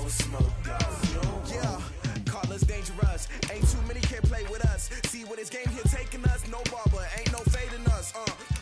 want smoke, dog. Yeah, call us dangerous. Ain't too many can play with us. See where this game here taking us. No barber, ain't no fading us.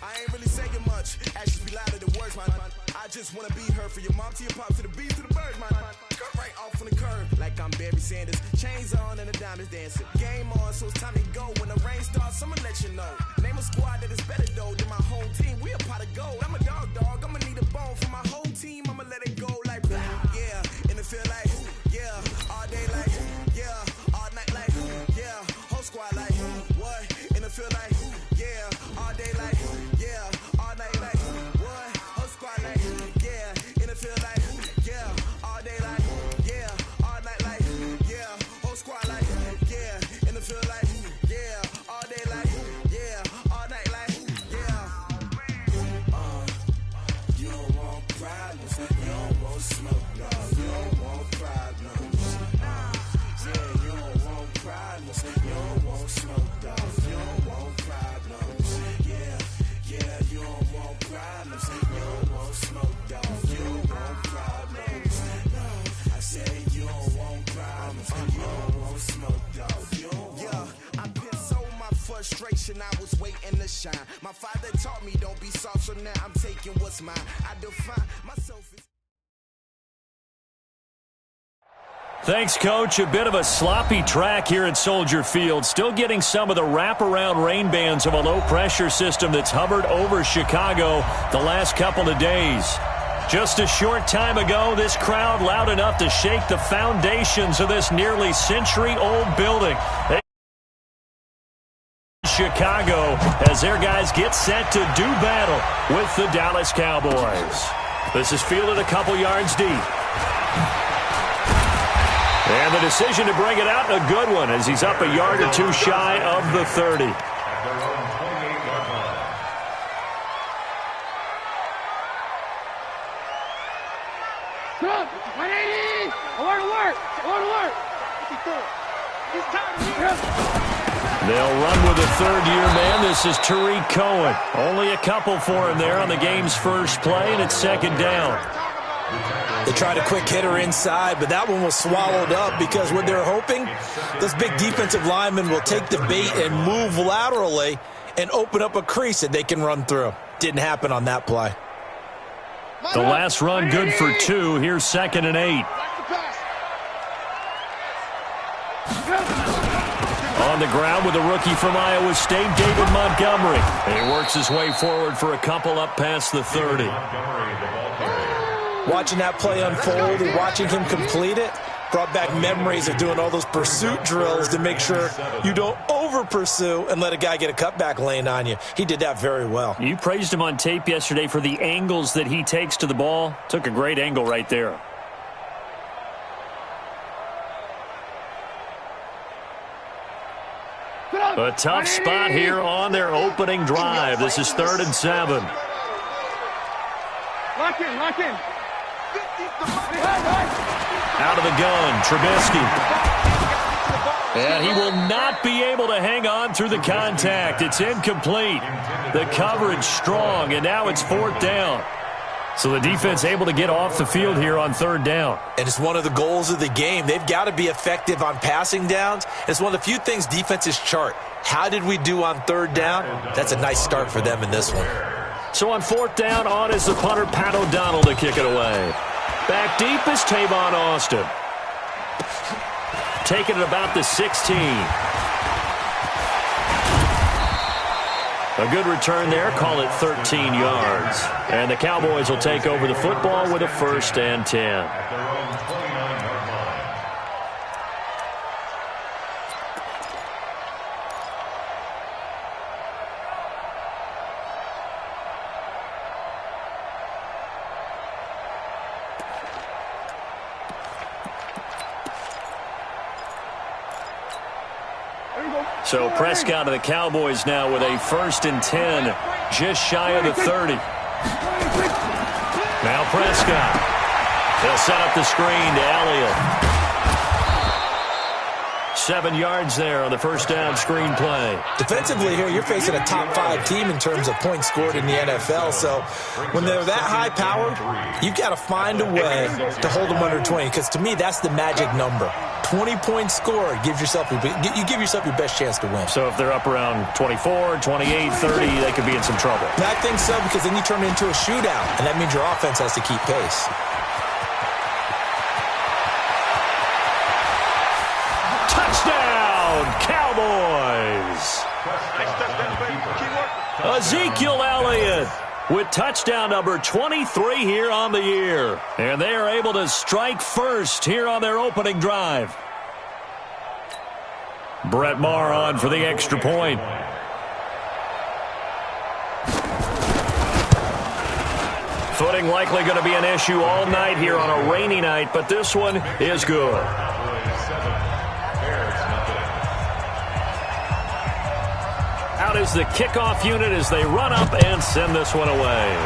I ain't really saying much. Actions be louder than words, man. I just wanna be heard for your mom to your pops to the beat to the bird, man. Cut right off on the curb like I'm Barry Sanders. Chains on and the diamonds dancing. Game on, so it's time to go. When the rain starts, I'ma let you know. Name a squad that is better though than my whole team. We a pot of gold. I'm a dog. I'ma need a bone for my whole team. I'ma let it go like yeah. And it feel like yeah. All day like yeah. All night like yeah. Whole squad like what? And it feel like yeah. All day like yeah. All night like what? Whole squad like yeah. And it feel like yeah. All day like yeah. All night like yeah. Whole squad like yeah. And it feel like yeah. All day like yeah. All night like yeah. You don't want problems. You don't want smoke, no. You don't want problems. Yeah, you don't want problems. You don't want smoke, dog. You don't want problems. Yeah, you don't want problems. You don't want smoke, dog. You don't want problems. No, I said you don't want problems. You don't want smoke, dog. You don't want. I pissed so my frustration. I was waiting to shine. My father taught me don't be soft, so now I'm taking what's mine. I define myself as. Thanks, Coach. A bit of a sloppy track here at Soldier Field. Still getting some of the wraparound rain bands of a low-pressure system that's hovered over Chicago the last couple of days. Just a short time ago, this crowd loud enough to shake the foundations of this nearly century-old building. Chicago as their guys get set to do battle with the Dallas Cowboys. This is fielded a couple yards deep. And the decision to bring it out, a good one, as he's up a yard or two shy of the 30. Good. 180. Alert. They'll run with a third-year man. This is Tariq Cohen. Only a couple for him there on the game's first play, and it's second down. They tried a quick hitter inside, but that one was swallowed up because what they're hoping, those big defensive linemen will take the bait and move laterally and open up a crease that they can run through. Didn't happen on that play. The last run good for 2. Here's 2nd and 8. On the ground with a rookie from Iowa State, David Montgomery. And he works his way forward for a couple up past the 30. Watching that play unfold and watching him complete it brought back memories of doing all those pursuit drills to make sure you don't over-pursue and let a guy get a cutback lane on you. He did that very well. You praised him on tape yesterday for the angles that he takes to the ball. Took a great angle right there. A tough spot here on their opening drive. This is 3rd and 7. Lock in. Out of the gun, Trubisky. And he will not be able to hang on through the contact. It's incomplete. The coverage strong, and now it's 4th down. So the defense able to get off the field here on 3rd down. And it's one of the goals of the game. They've got to be effective on passing downs. It's one of the few things defenses chart. How did we do on 3rd down? That's a nice start for them in this one. So on 4th down, on is the punter, Pat O'Donnell, to kick it away. Back deep is Tavon Austin. Taking it about the 16. A good return there. Call it 13 yards. And the Cowboys will take over the football with a 1st and 10. So Prescott of the Cowboys now with a 1st and 10, just shy of the 30. Now Prescott. They'll set up the screen to Elliott. 7 yards there on the first down screen play. Defensively here, you're facing a top-5 team in terms of points scored in the NFL. So when they're that high-powered, you've got to find a way to hold them under 20, because to me, that's the magic number. 20 points scored, you give yourself your best chance to win. So if they're up around 24, 28, 30, they could be in some trouble. And I think so, because then you turn it into a shootout, and that means your offense has to keep pace. Touchdown, Cowboys! Ezekiel Elliott with touchdown number 23 here on the year. And they are able to strike first here on their opening drive. Brett Maher on for the extra point. Footing likely going to be an issue all night here on a rainy night, but this one is good. Out is the kickoff unit as they run up and send this one away.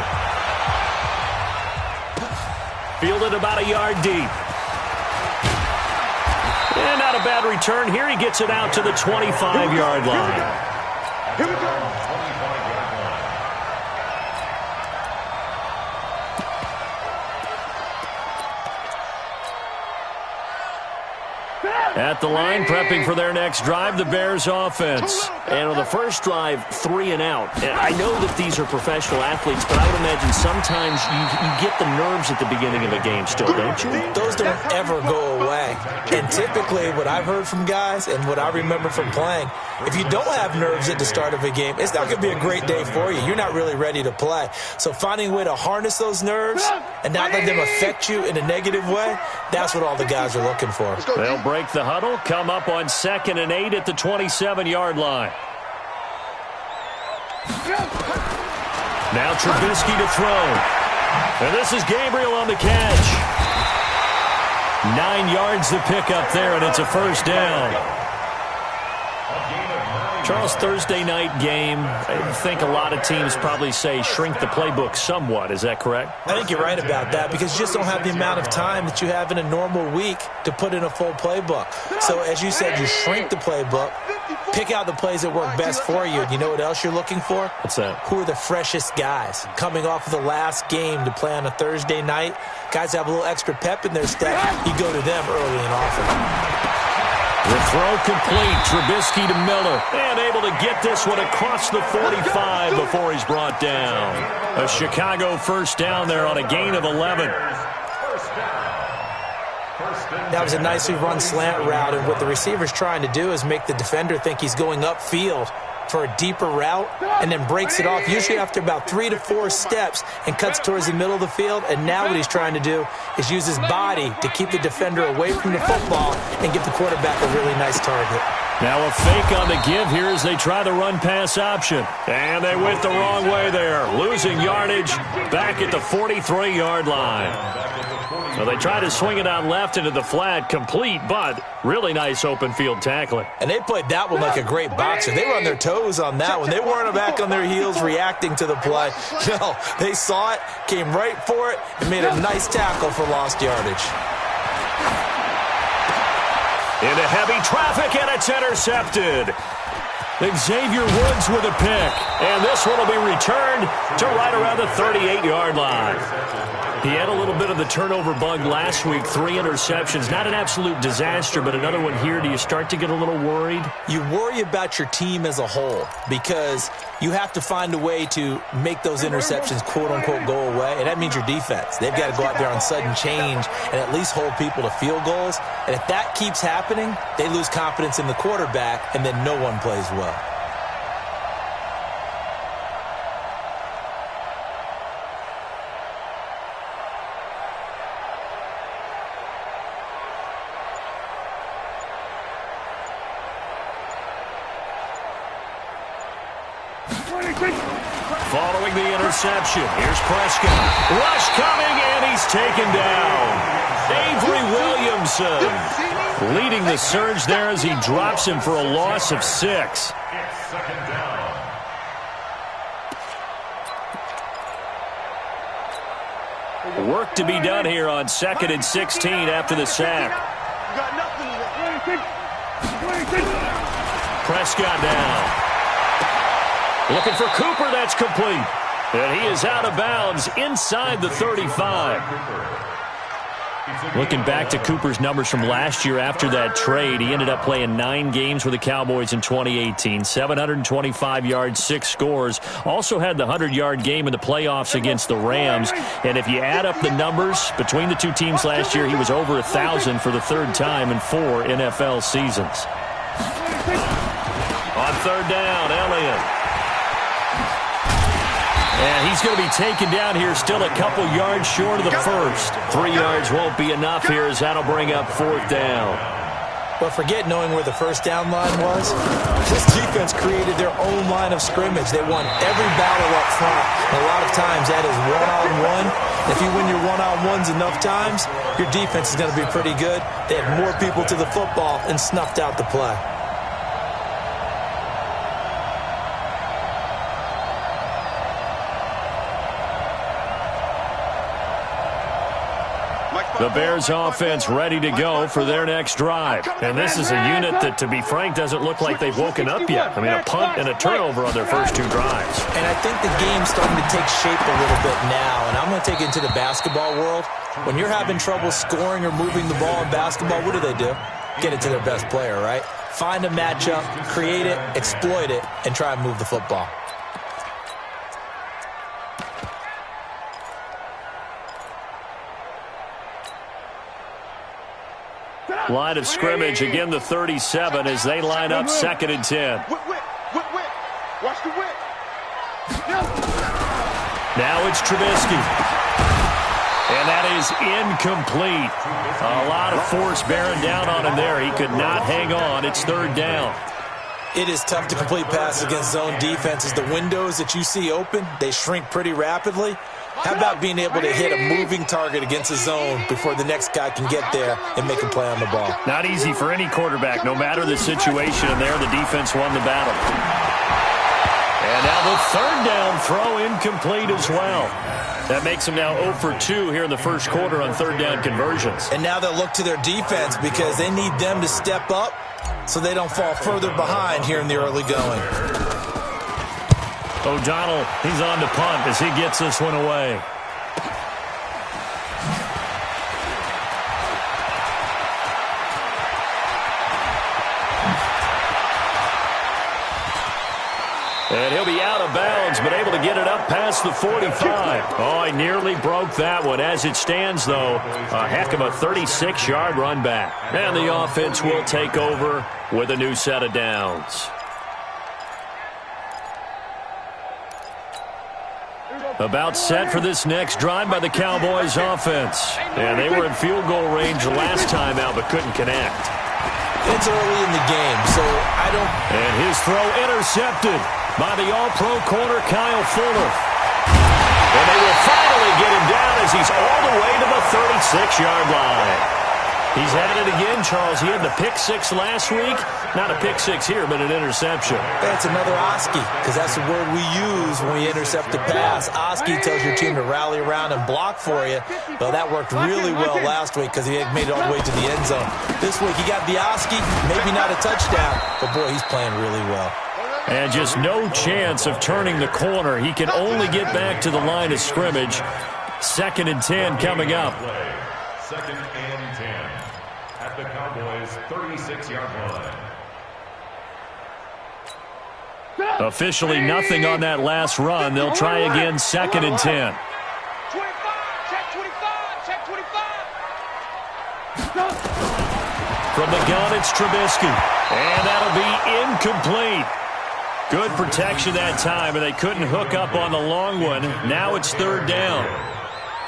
Fielded about a yard deep. And not a bad return here. He gets it out to the 25-yard line. Here we go. At the line, prepping for their next drive, the Bears offense. And on the first drive, 3 and out. And I know that these are professional athletes, but I would imagine sometimes you get the nerves at the beginning of a game still, don't you? Those don't ever go away. And typically, what I've heard from guys and what I remember from playing, if you don't have nerves at the start of a game, it's not going to be a great day for you. You're not really ready to play. So finding a way to harness those nerves and not let them affect you in a negative way, that's what all the guys are looking for. They'll break the huddle, come up on 2nd and 8 at the 27-yard line. Now Trubisky to throw. And this is Gabriel on the catch. 9 yards to pick up there, and it's a first down. Charles, Thursday night game, I think a lot of teams probably say shrink the playbook somewhat. Is that correct? I think you're right about that, because you just don't have the amount of time that you have in a normal week to put in a full playbook. So as you said, you shrink the playbook, pick out the plays that work best for you. And you know what else you're looking for? What's that? Who are the freshest guys coming off of the last game to play on a Thursday night? Guys have a little extra pep in their step. You go to them early and often. The throw complete. Trubisky to Miller. And able to get this one across the 45 before he's brought down. A Chicago first down there on a gain of 11. That was a nicely run slant route, and what the receiver's trying to do is make the defender think he's going upfield for a deeper route and then breaks it off, usually after about 3 to 4 steps, and cuts towards the middle of the field. And now what he's trying to do is use his body to keep the defender away from the football and give the quarterback a really nice target. Now a fake on the give here as they try the run-pass option. And they went the wrong way there, losing yardage back at the 43-yard line. So they try to swing it out left into the flat, complete, but really nice open field tackling. And they played that one like a great boxer. They were on their toes on that one. They weren't back on their heels reacting to the play. No, they saw it, came right for it, and made a nice tackle for lost yardage. Into heavy traffic, and it's intercepted. Xavier Woods with a pick. And this one will be returned to right around the 38-yard line. He had a little bit of the turnover bug last week, 3 interceptions. Not an absolute disaster, but another one here. Do you start to get a little worried? You worry about your team as a whole, because you have to find a way to make those interceptions, quote-unquote, go away, and that means your defense. They've got to go out there on sudden change and at least hold people to field goals. And if that keeps happening, they lose confidence in the quarterback, and then no one plays well. Following the interception, here's Prescott. Rush coming, and he's taken down. Avery Williamson leading the surge there as he drops him for a loss of 6. Work to be done here on 2nd and 16 after the sack. Prescott down. Looking for Cooper. That's complete. And he is out of bounds inside the 35. Looking back to Cooper's numbers from last year after that trade, he ended up playing 9 games with the Cowboys in 2018. 725 yards, 6 scores. Also had the 100-yard game in the playoffs against the Rams. And if you add up the numbers between the two teams last year, he was over 1,000 for the 3rd time in 4 NFL seasons. On 3rd down, Elliott. And he's going to be taken down here, still a couple yards short of the first. 3 yards won't be enough here, as that'll bring up 4th down. But forget knowing where the first down line was. This defense created their own line of scrimmage. They won every battle up front. And a lot of times that is one-on-one. If you win your one-on-ones enough times, your defense is going to be pretty good. They had more people to the football and snuffed out the play. The Bears offense ready to go for their next drive. And this is a unit that, to be frank, doesn't look like they've woken up yet. I mean, a punt and a turnover on their first 2 drives. And I think the game's starting to take shape a little bit now. And I'm going to take it into the basketball world. When you're having trouble scoring or moving the ball in basketball, what do? Get it to their best player, right? Find a matchup, create it, exploit it, and try and move the football. Line of scrimmage, again the 37 as they line up 2nd and 10. Watch the whip. Now it's Trubisky. And that is incomplete. A lot of force bearing down on him there. He could not hang on. It's 3rd down. It is tough to complete passes against zone defenses. The windows that you see open, they shrink pretty rapidly. How about being able to hit a moving target against a zone before the next guy can get there and make a play on the ball? Not easy for any quarterback, no matter the situation. And there, the defense won the battle. And now the 3rd down throw incomplete as well. That makes them now 0 for 2 here in the first quarter on 3rd down conversions. And now they'll look to their defense because they need them to step up so they don't fall further behind here in the early going. O'Donnell, he's on to punt as he gets this one away. And he'll be out of bounds, but able to get it up past the 45. Oh, he nearly broke that one. As it stands, though, a heck of a 36-yard run back. And the offense will take over with a new set of downs. About set for this next drive by the Cowboys offense. And they were in field goal range last time out, but couldn't connect. It's early in the game, so I don't... And his throw intercepted by the all-pro corner, Kyle Fuller. And they will finally get him down as he's all the way to the 36-yard line. He's had it again, Charles. He had the pick-6 last week. Not a pick-6 here, but an interception. That's another Oski, because that's the word we use when we intercept a pass. Oski tells your team to rally around and block for you. Well, that worked really well last week because he had made it all the way to the end zone. This week, he got the Oski, maybe not a touchdown, but, boy, he's playing really well. And just no chance of turning the corner. He can only get back to the line of scrimmage. 2nd and 10 coming up. 2nd and 10 at the Cowboys' 36-yard line. Officially nothing on that last run. They'll try again, 2nd and 10. 25, check 25, check 25. From the gun, it's Trubisky. And that'll be incomplete. Good protection that time, and they couldn't hook up on the long one. Now it's 3rd down.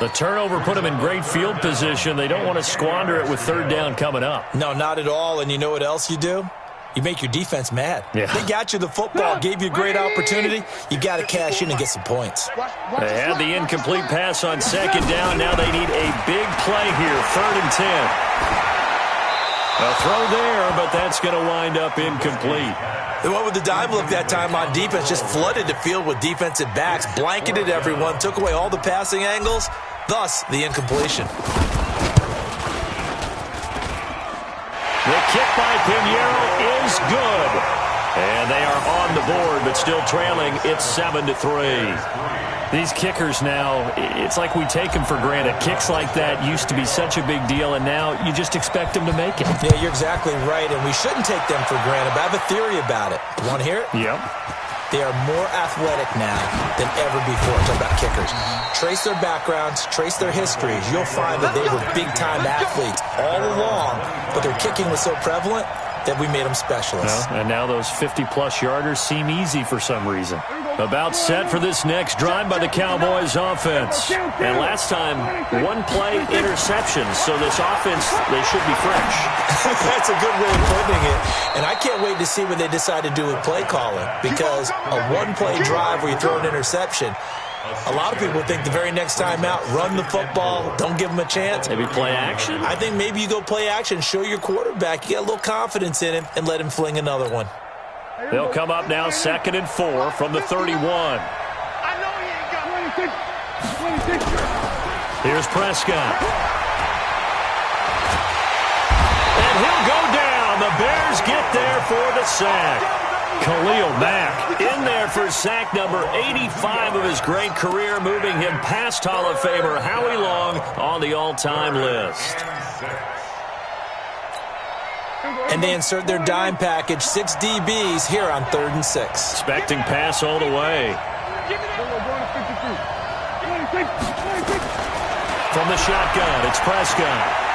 The turnover put them in great field position. They don't want to squander it with 3rd down coming up. No, not at all. And you know what else you do? You make your defense mad. Yeah. They got you the football, gave you a great opportunity. You got to cash in and get some points. They had the incomplete pass on 2nd down. Now they need a big play here, 3rd and 10. A throw there, but that's going to wind up incomplete. They went with the dime look that time on defense, just flooded the field with defensive backs, blanketed everyone, took away all the passing angles, thus the incompletion. The kick by Pinheiro is good. And they are on the board, but still trailing. It's 7-3. These kickers now, it's like we take them for granted. Kicks like that used to be such a big deal, and now you just expect them to make it. Yeah, you're exactly right, and we shouldn't take them for granted, but I have a theory about it. You want to hear it? Yep. They are more athletic now than ever before. Talk about kickers. Trace their backgrounds, trace their histories. You'll find that they were big-time athletes all along, but their kicking was so prevalent that we made them specialists. Well, and now those 50-plus yarders seem easy for some reason. About set for this next drive by the Cowboys offense. And last time, one-play interception, so this offense, they should be fresh. That's a good way of putting it. And I can't wait to see what they decide to do with play calling, because a one-play drive where you throw an interception, a lot of people think the very next time out, run the football, don't give them a chance. Maybe play action? I think maybe you go play action, show your quarterback, you got a little confidence in him, and let him fling another one. They'll come up now 2nd and 4 from the 31. I know he ain't got 26. Here's Prescott. And he'll go down. The Bears get there for the sack. Khalil Mack in there for sack number 85 of his great career, moving him past Hall of Famer Howie Long on the all-time list. And they insert their dime package, 6 DBs here on 3rd and 6. Expecting pass all the way. From the shotgun, it's Prescott.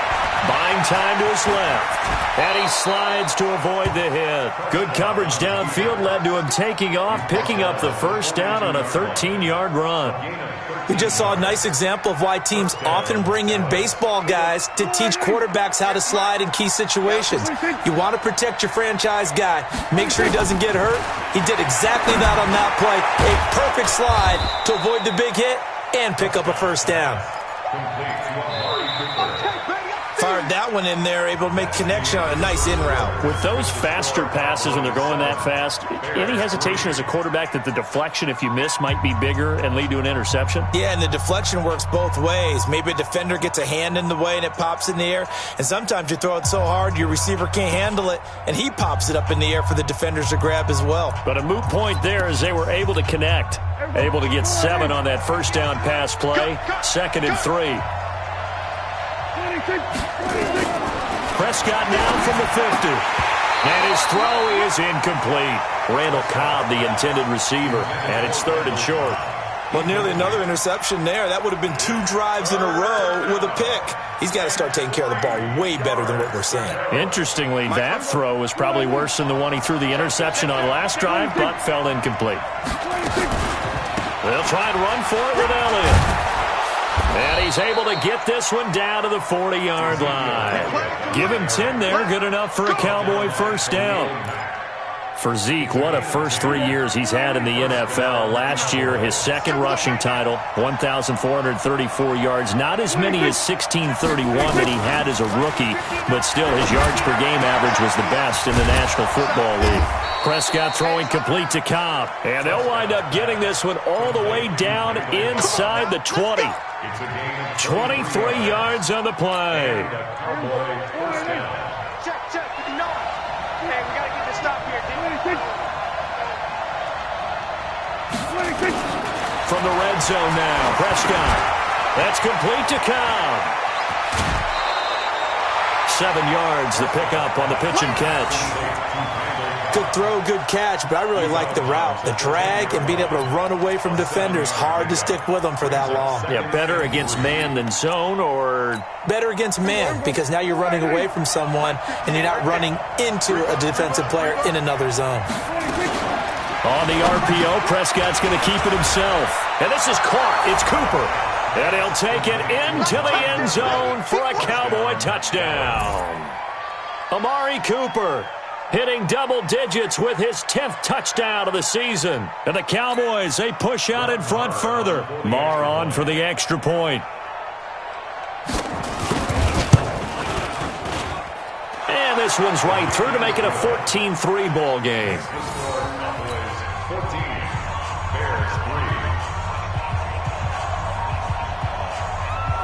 Buying time to his left. And he slides to avoid the hit. Good coverage downfield led to him taking off, picking up the first down on a 13-yard run. We just saw a nice example of why teams often bring in baseball guys to teach quarterbacks how to slide in key situations. You want to protect your franchise guy. Make sure he doesn't get hurt. He did exactly that on that play. A perfect slide to avoid the big hit and pick up a first down. Fired that one in there, able to make connection on a nice in route. With those faster passes when they're going that fast, any hesitation as a quarterback that the deflection, if you miss, might be bigger and lead to an interception? Yeah, and the deflection works both ways. Maybe a defender gets a hand in the way and it pops in the air, and sometimes you throw it so hard your receiver can't handle it, and he pops it up in the air for the defenders to grab as well. But a moot point there as they were able to connect. Able to get 7 on that first down pass play. 2nd and 3. Prescott now from the 50. And his throw is incomplete. Randall Cobb, the intended receiver. And it's 3rd and short. Well, nearly another interception there. That would have been 2 drives in a row with a pick. He's got to start taking care of the ball way better than what we're seeing. Interestingly, that throw was probably worse than the one he threw the interception on last drive, but fell incomplete. They'll try and run for it with Elliott. And he's able to get this one down to the 40-yard line. Give him 10 there, good enough for a Cowboy first down. For Zeke, what a first 3 years he's had in the NFL. Last year, his 2nd rushing title, 1,434 yards. Not as many as 1,631 that he had as a rookie, but still his yards per game average was the best in the National Football League. Prescott throwing complete to Cobb. And they'll wind up getting this one all the way down inside the 20. 23 yards on the play. Check. Hey, we got to get this stop here, From the red zone now, Prescott. That's complete to Cobb. 7 yards, the pickup on the pitch and catch. Good throw, good catch, but I really like the route. The drag and being able to run away from defenders, hard to stick with them for that long. Yeah, better against man than zone, or? Better against man, because now you're running away from someone and you're not running into a defensive player in another zone. On the RPO, Prescott's going to keep it himself. And this is caught. It's Cooper. And he'll take it into the end zone for a Cowboy touchdown. Amari Cooper hitting double digits with his 10th touchdown of the season. And the Cowboys, they push out in front further. Marr on for the extra point. And this one's right through to make it a 14-3 ball game.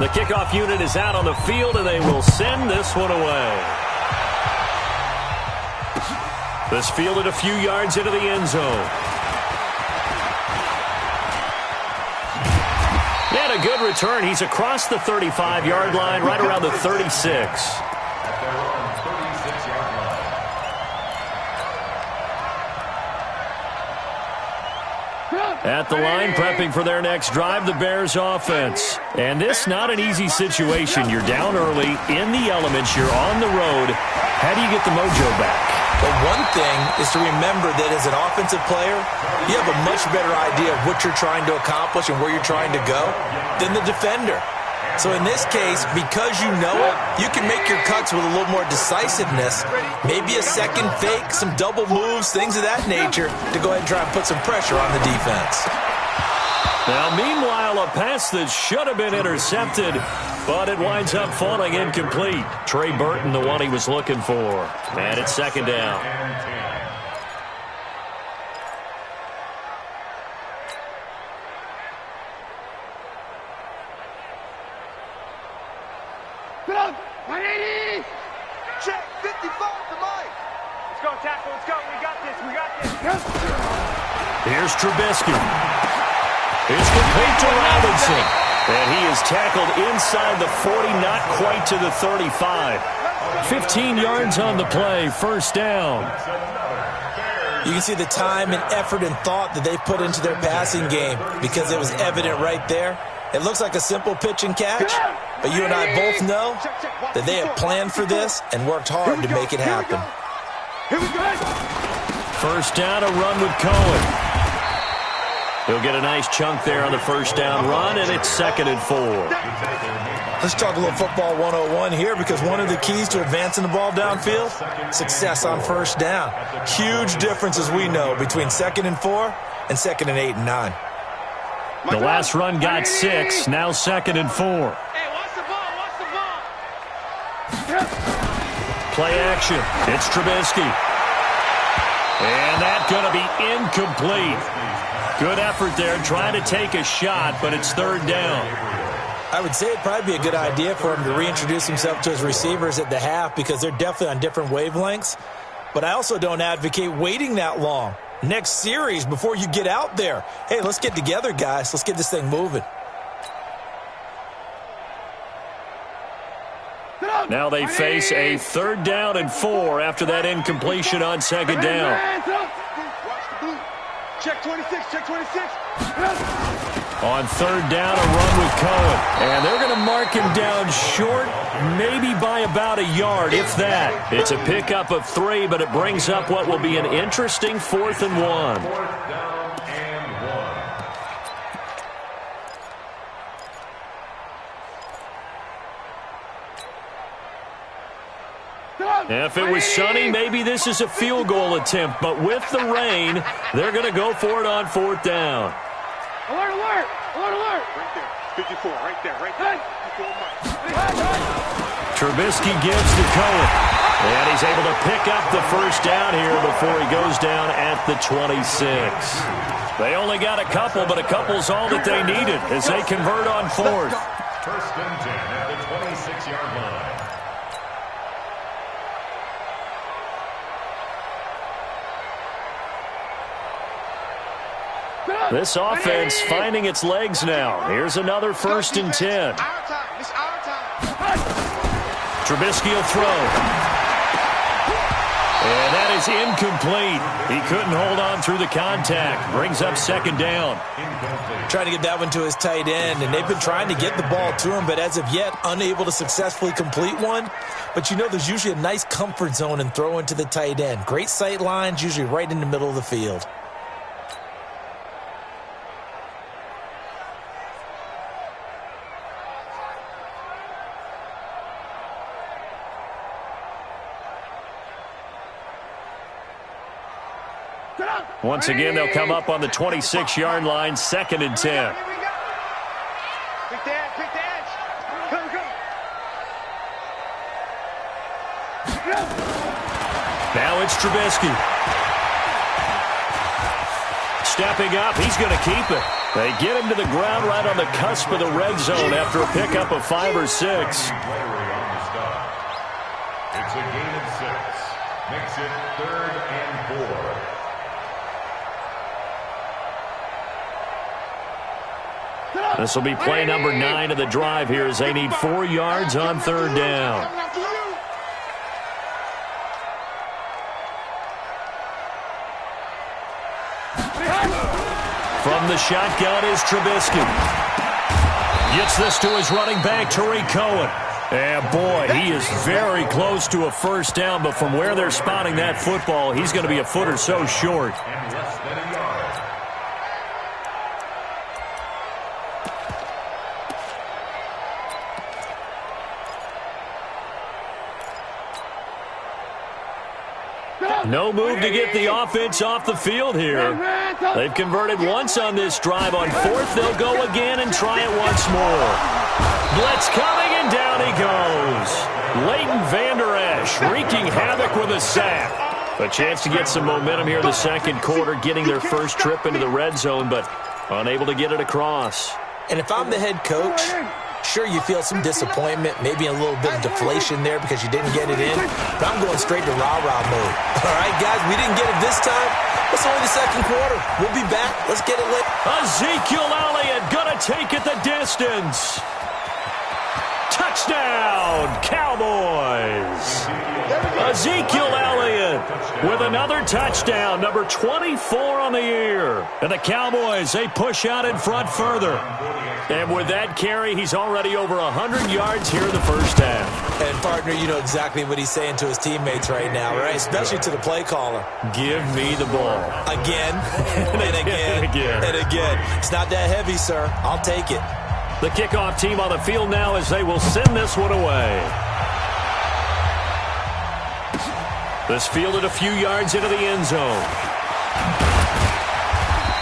The kickoff unit is out on the field, and they will send this one away. This fielded a few yards into the end zone. And a good return. He's across the 35-yard line, right around the 36. At the line, prepping for their next drive, the Bears offense. And this not an easy situation. You're down early, in the elements, you're on the road. How do you get the mojo back? But one thing is to remember that as an offensive player, you have a much better idea of what you're trying to accomplish and where you're trying to go than the defender. So in this case, because you know it, you can make your cuts with a little more decisiveness, maybe a second fake, some double moves, things of that nature, to go ahead and try and put some pressure on the defense. Now, meanwhile, a pass that should have been intercepted, but it winds up falling incomplete. Trey Burton, the one he was looking for. And it's second down. Check 55 to Mike. Let's go, tackle. Let's go. We got this. We got this. Here's Trubisky. It's complete to Robinson. And he is tackled inside the 40, not quite to the 35. 15 yards on the play, first down. You can see the time and effort and thought that they put into their passing game because it was evident right there. It looks like a simple pitch and catch, but you and I both know that they have planned for this and worked hard to make it happen. First down, a run with Cohen. He'll get a nice chunk there on the first down run, and it's 2nd and 4. Let's talk a little football 101 here, because one of the keys to advancing the ball downfield, success on first down. Huge difference, as we know, between 2nd and 4 and 2nd and 8 and 9. The last run got 6, now 2nd and 4. Hey, watch the ball. Watch the ball. Play action. It's Trubisky. And that's going to be incomplete. Good effort there, trying to take a shot, but it's 3rd down. I would say it'd probably be a good idea for him to reintroduce himself to his receivers at the half, because they're definitely on different wavelengths. But I also don't advocate waiting that long. Next series, before you get out there, hey, let's get together, guys. Let's get this thing moving. Now they face a 3rd down and 4 after that incompletion on 2nd down. Check 26, check 26. On 3rd down, a run with Cohen. And they're going to mark him down short, maybe by about a yard, if that. It's a pickup of 3, but it brings up what will be an interesting 4th and 1. If it was sunny, maybe this is a field goal attempt. But with the rain, they're going to go for it on 4th down. Alert, alert, alert, alert. Right there, 54, right there, right there. Trubisky gives to Cohen. And he's able to pick up the first down here before he goes down at the 26. They only got a couple, but a couple's all that they needed as they convert on 4th. 1st and 10 at the 26-yard line. This offense finding its legs now. Here's another 1st and 10. Our time, it's our time. Trubisky will throw. And that is incomplete. He couldn't hold on through the contact. Brings up 2nd down. Trying to get that one to his tight end, and they've been trying to get the ball to him, but as of yet, unable to successfully complete one. But you know, there's usually a nice comfort zone in throwing to the tight end. Great sight lines, usually right in the middle of the field. Once again, they'll come up on the 26-yard line, 2nd and 10. Pick the edge, pick the edge. Come, come. Now it's Trubisky. Stepping up, he's going to keep it. They get him to the ground right on the cusp of the red zone after a pickup of 5 or 6. It's a gain of 6. Makes it 3rd and 4. This will be play number 9 of the drive here as they need 4 yards on 3rd down. From the shotgun is Trubisky. Gets this to his running back, Tariq Cohen. And boy, he is very close to a first down, but from where they're spotting that football, he's going to be a foot or so short. And less than a yard. No move to get the offense off the field here. They've converted once on this drive. On 4th, they'll go again and try it once more. Blitz coming, and down he goes. Leighton Vander Esch wreaking havoc with a sack. A chance to get some momentum here in the second quarter, getting their first trip into the red zone, but unable to get it across. And if I'm the head coach, sure, you feel some disappointment, maybe a little bit of deflation there because you didn't get it in, but I'm going straight to rah-rah mode. All right, guys, we didn't get it this time. It's only the second quarter. We'll be back. Let's get it lit. Ezekiel Elliott gonna take it the distance. Touchdown, Cowboys. Ezekiel Elliott with another touchdown, number 24 on the year. And the Cowboys, they push out in front further. And with that carry, he's already over 100 yards here in the first half. And, partner, you know exactly what he's saying to his teammates right now, right? Especially to the play caller. Give me the ball. Again, and again, and again. It's not that heavy, sir. I'll take it. The kickoff team on the field now as they will send this one away. This fielded a few yards into the end zone.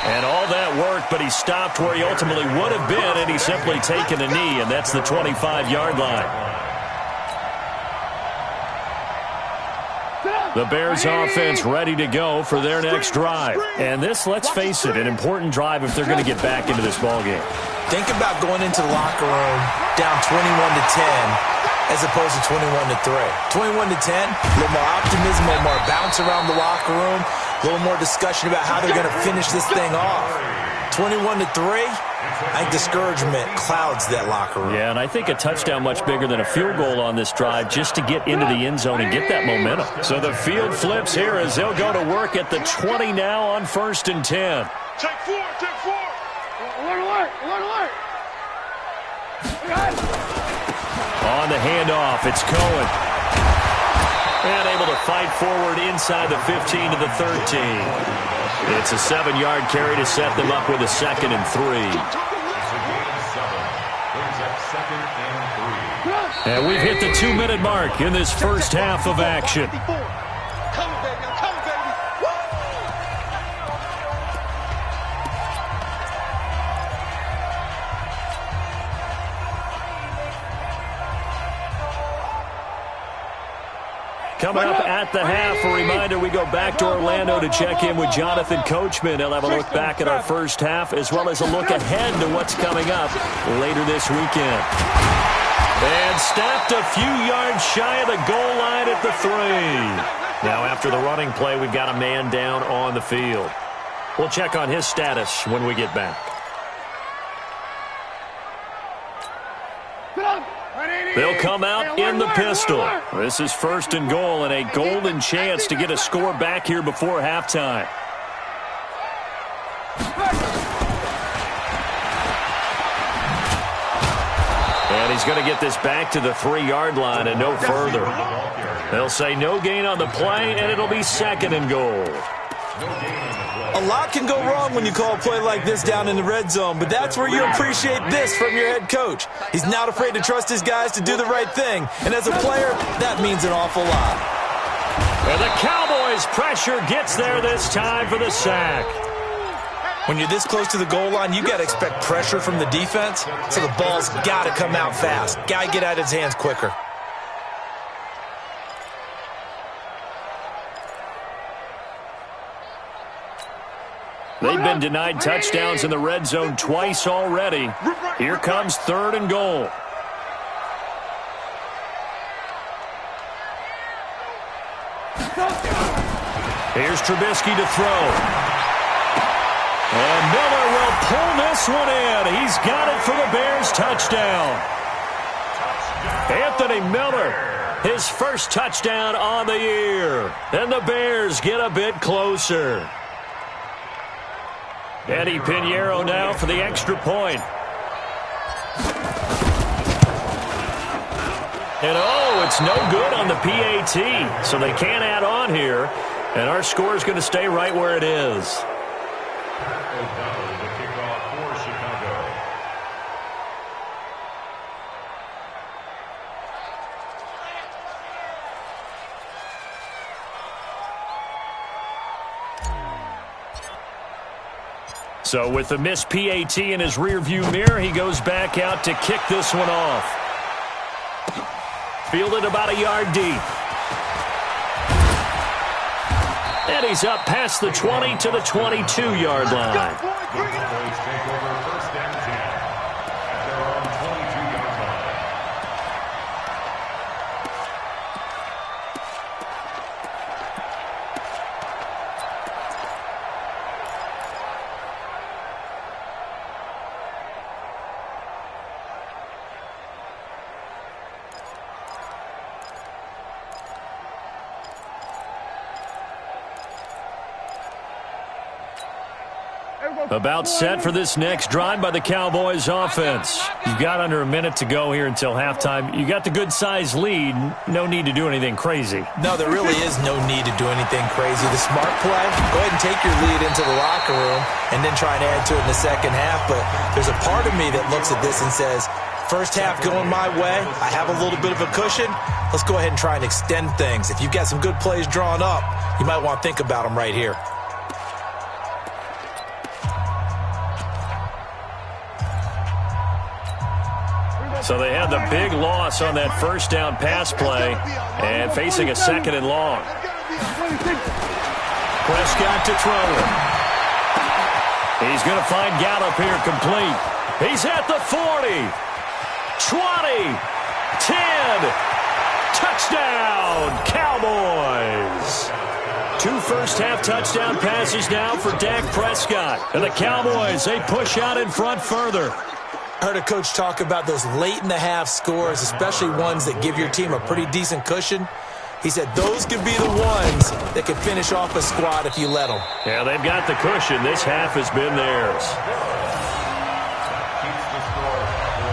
And all that work, but he stopped where he ultimately would have been, and he's simply taken a knee, and that's the 25-yard line. The Bears offense ready to go for their next drive. And this, let's face it, an important drive if they're going to get back into this ballgame. Think about going into the locker room down 21-10 as opposed to 21-3. 21-10, a little more optimism, a little more bounce around the locker room, a little more discussion about how they're going to finish this thing off. 21-3, I think discouragement clouds that locker room. Yeah, and I think a touchdown much bigger than a field goal on this drive just to get into the end zone and get that momentum. So the field flips here as they'll go to work at the 20 now on 1st and 10. Take 4, take 4. Alert. On the handoff, it's Cohen. And able to fight forward inside the 15 to the 13. It's a 7-yard carry to set them up with a 2nd and 3. And we've hit the 2-minute mark in this first half of action. Coming up at the half, a reminder, we go back to Orlando to check in with Jonathan Coachman. He'll have a look back at our first half as well as a look ahead to what's coming up later this weekend. And stopped a few yards shy of the goal line at the 3. Now after the running play, we've got a man down on the field. We'll check on his status when we get back. They'll come out in the pistol. This is 1st and goal and a golden chance to get a score back here before halftime. And he's going to get this back to the 3-yard line and no further. They'll say no gain on the play, and it'll be 2nd and goal. A lot can go wrong when you call a play like this down in the red zone, but that's where you appreciate this from your head coach. He's not afraid to trust his guys to do the right thing, and as a player, that means an awful lot. And the Cowboys' pressure gets there this time for the sack. When you're this close to the goal line, you got to expect pressure from the defense, so the ball's got to come out fast. Got to get out of his hands quicker. They've been denied touchdowns in the red zone twice already. Here comes 3rd and goal. Here's Trubisky to throw. And Miller will pull this one in. He's got it for the Bears touchdown. Anthony Miller, his first touchdown on the year. And the Bears get a bit closer. Eddie Pinheiro now for the extra point. And oh, it's no good on the PAT, so they can't add on here. And our score is going to stay right where it is. O'Donnell, the kickoff for Chicago. So with the missed PAT in his rearview mirror, he goes back out to kick this one off. Fielded about a yard deep. And he's up past the 20 to the 22-yard line. Cowboys take over first and 10 at their own 22-yard line. About set for this next drive by the Cowboys offense. You've got under a minute to go here until halftime. You got the good-sized lead. No need to do anything crazy. No, there really is no need to do anything crazy. The smart play, go ahead and take your lead into the locker room and then try and add to it in the second half. But there's a part of me that looks at this and says, first half going my way, I have a little bit of a cushion. Let's go ahead and try and extend things. If you've got some good plays drawn up, you might want to think about them right here. So they had the big loss on that first down pass play and facing a second and long. Prescott to throw it. He's going to find Gallup here complete. He's at the 40, 20, 10. Touchdown, Cowboys. 2 first-half touchdown passes now for Dak Prescott. And the Cowboys, they push out in front further. I heard a coach talk about those late-in-the-half scores, especially ones that give your team a pretty decent cushion. He said those could be the ones that could finish off a squad if you let them. Yeah, they've got the cushion. This half has been theirs. Keeps the score.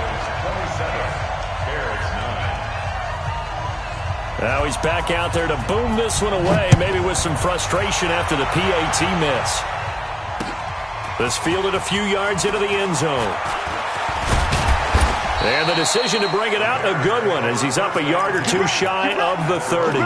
Cowboys 27, Bears 9. Now he's back out there to boom this one away, maybe with some frustration after the PAT miss. This fielded a few yards into the end zone. And the decision to bring it out, a good one, as he's up a yard or two shy of the 30.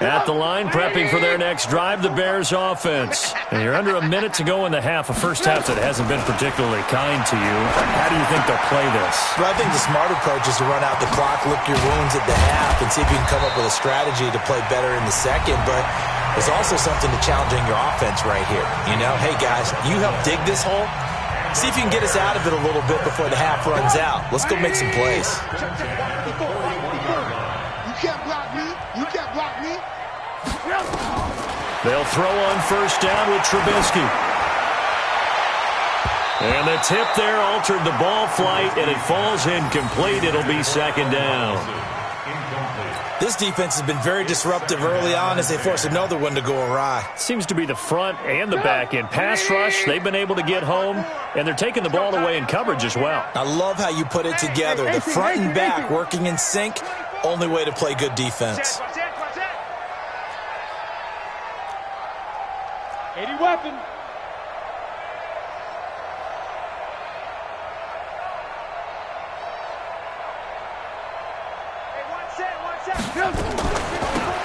At the line, prepping for their next drive, the Bears offense. And you're under a minute to go in the half, a first half that hasn't been particularly kind to you. How do you think they'll play this? Well, I think the smart approach is to run out the clock, lick your wounds at the half, and see if you can come up with a strategy to play better in the second. But there's also something to challenging your offense right here. You know, hey, guys, you help dig this hole. See if you can get us out of it a little bit before the half runs out. Let's go make some plays. You can't block me. You can't block me. They'll throw on first down with Trubisky. And the tip there altered the ball flight, and it falls incomplete. It'll be second down. This defense has been very disruptive early on as they force another one to go awry. Seems to be the front and the back end. Pass rush, they've been able to get home, and they're taking the ball away in coverage as well. I love how you put it together. The front and back working in sync, only way to play good defense. 80 weapon.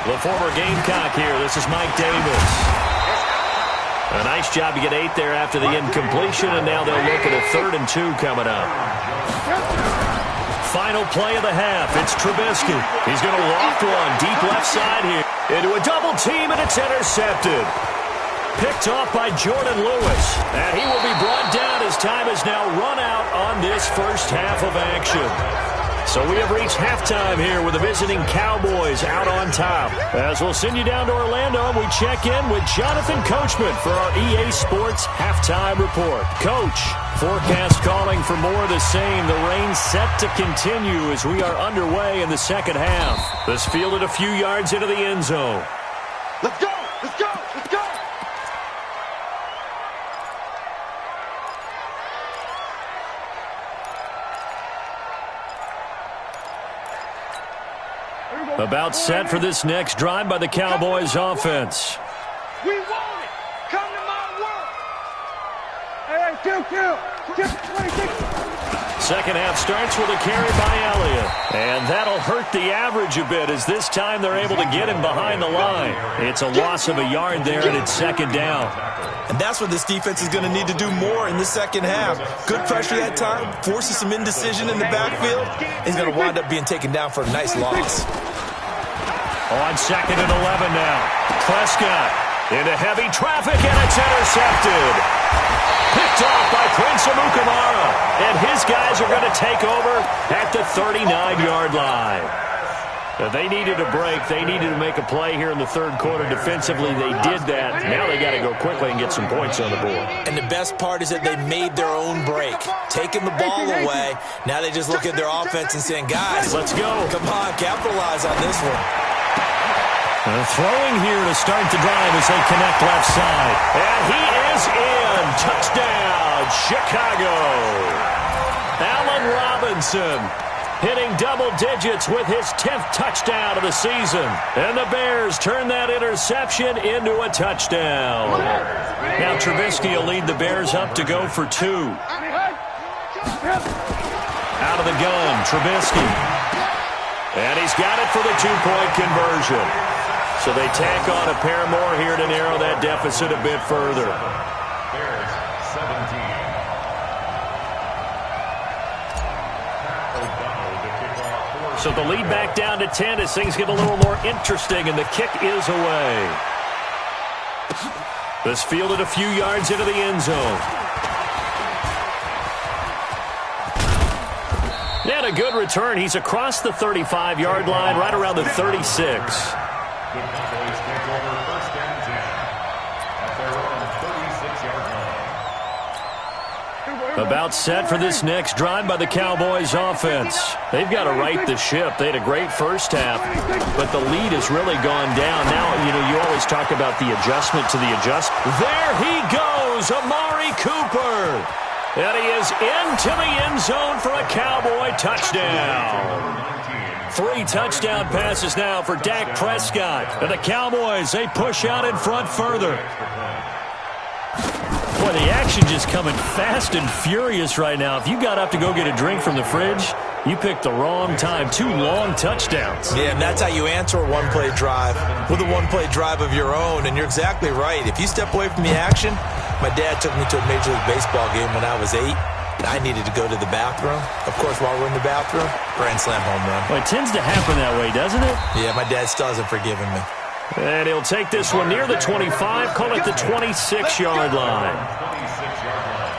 The former Gamecock here. This is Mike Davis. A nice job to get 8 there after the incompletion, and now they'll look at a 3rd and 2 coming up. Final play of the half. It's Trubisky. He's going to loft one deep left side here. Into a double team, and it's intercepted. Picked off by Jordan Lewis. And he will be brought down as time has now run out on this first half of action. So we have reached halftime here with the visiting Cowboys out on top. As we'll send you down to Orlando, and we check in with Jonathan Coachman for our EA Sports Halftime Report. Coach, forecast calling for more of the same. The rain set to continue as we are underway in the second half. This fielded a few yards into the end zone. Let's go! Let's go! Let's go! About set for this next drive by the Cowboys offense. We want it! Come to my world! Hey, kill! 26! Second half starts with a carry by Elliott. And that'll hurt the average a bit as this time they're able to get him behind the line. It's a loss of a yard there, and it's second down. And that's what this defense is going to need to do more in the second half. Good pressure that time, forces some indecision in the backfield. He's going to wind up being taken down for a nice loss. On 2nd and 11 now. Prescott into heavy traffic, and it's intercepted. Picked off by Prince Amukamara. And his guys are going to take over at the 39-yard line. They needed a break. They needed to make a play here in the third quarter. Defensively, they did that. Now they got to go quickly and get some points on the board. And the best part is that they made their own break. Taking the ball away. Now they just look at their offense and saying, guys, let's go. Come on, capitalize on this one. Throwing here to start the drive as they connect left side. And he is in. Touchdown, Chicago. Allen Robinson hitting double digits with his 10th touchdown of the season. And the Bears turn that interception into a touchdown. Now Trubisky will lead the Bears up to go for 2. Out of the gun, Trubisky. And he's got it for the 2-point conversion. So they tack on a pair more here to narrow that deficit a bit further. Bears 17. So the lead back down to 10 as things get a little more interesting, and the kick is away. This fielded a few yards into the end zone. And a good return. He's across the 35-yard line, right around the 36. The Cowboys take over 1st and 10 at their own 36-yard line. About set for this next drive by the Cowboys offense. They've got to right the ship. They had a great first half, but the lead has really gone down. Now, you always talk about the adjustment to the adjustment. There he goes, Amari Cooper. And he is into the end zone for a Cowboy touchdown. 3 touchdown passes now for Dak Prescott. And the Cowboys, they push out in front further. Boy, the action just coming fast and furious right now. If you got up to go get a drink from the fridge, you picked the wrong time. 2 long touchdowns. Yeah, and that's how you answer a one-play drive with a one-play drive of your own. And you're exactly right. If you step away from the action, my dad took me to a Major League Baseball game when I was 8. And I needed to go to the bathroom. Of course, while we're in the bathroom, grand slam home run. Well, it tends to happen that way, doesn't it? Yeah, my dad still hasn't forgiven me. And he'll take this one near the 25, call it the 26-yard line. 26-yard line.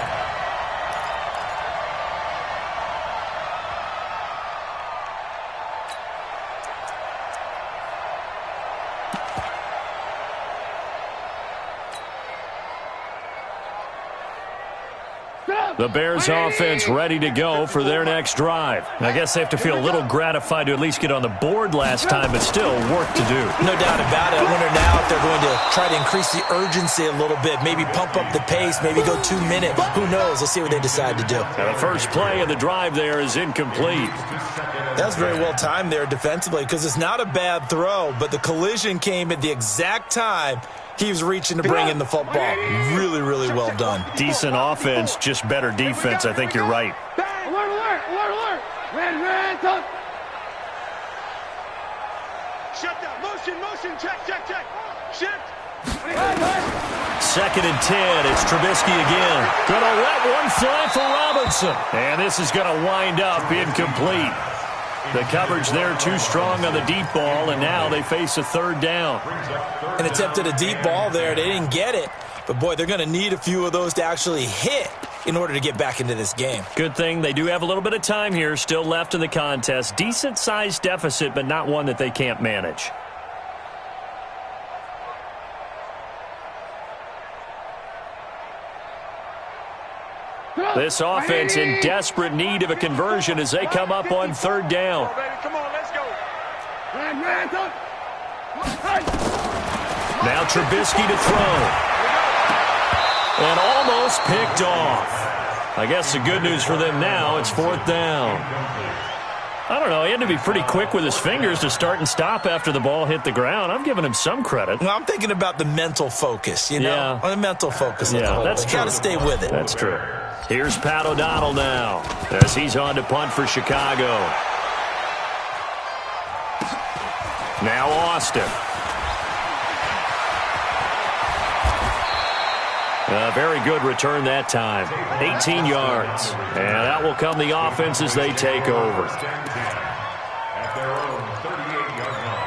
The Bears offense ready to go for their next drive. I guess they have to feel a little gratified to at least get on the board last time, but still work to do. No doubt about it. I wonder now if they're going to try to increase the urgency a little bit, maybe pump up the pace, maybe go 2 minutes. Who knows? Let's see what they decide to do. Now the first play of the drive there is incomplete. That's very well timed there defensively because it's not a bad throw, but the collision came at the exact time he was reaching to bring in the football. Really, really well done. Decent offense, just better defense. I think you're right. Alert, alert, alert, alert. Red, up. Shut down. Motion, check. Shift. 2nd and 10. It's Trubisky again. Gonna let one fly for Robinson. And this is gonna wind up incomplete. The coverage there too strong on the deep ball, and now they face a 3rd down. An attempt at a deep ball there. They didn't get it. But, boy, they're going to need a few of those to actually hit in order to get back into this game. Good thing they do have a little bit of time here still left in the contest. Decent-sized deficit, but not one that they can't manage. This offense in desperate need of a conversion as they come up on third down. Come on, let's go. Now Trubisky to throw. And almost picked off. I guess the good news for them now, it's fourth down. I don't know, he had to be pretty quick with his fingers to start and stop after the ball hit the ground. I'm giving him some credit. Well, I'm thinking about the mental focus, you know? Yeah. On the mental focus. Yeah, that's true. Got to stay with it. That's true. Here's Pat O'Donnell now as he's on to punt for Chicago. Now Austin. A very good return that time. 18 yards. And that will come the offense as they take over. At their own 38-yard line.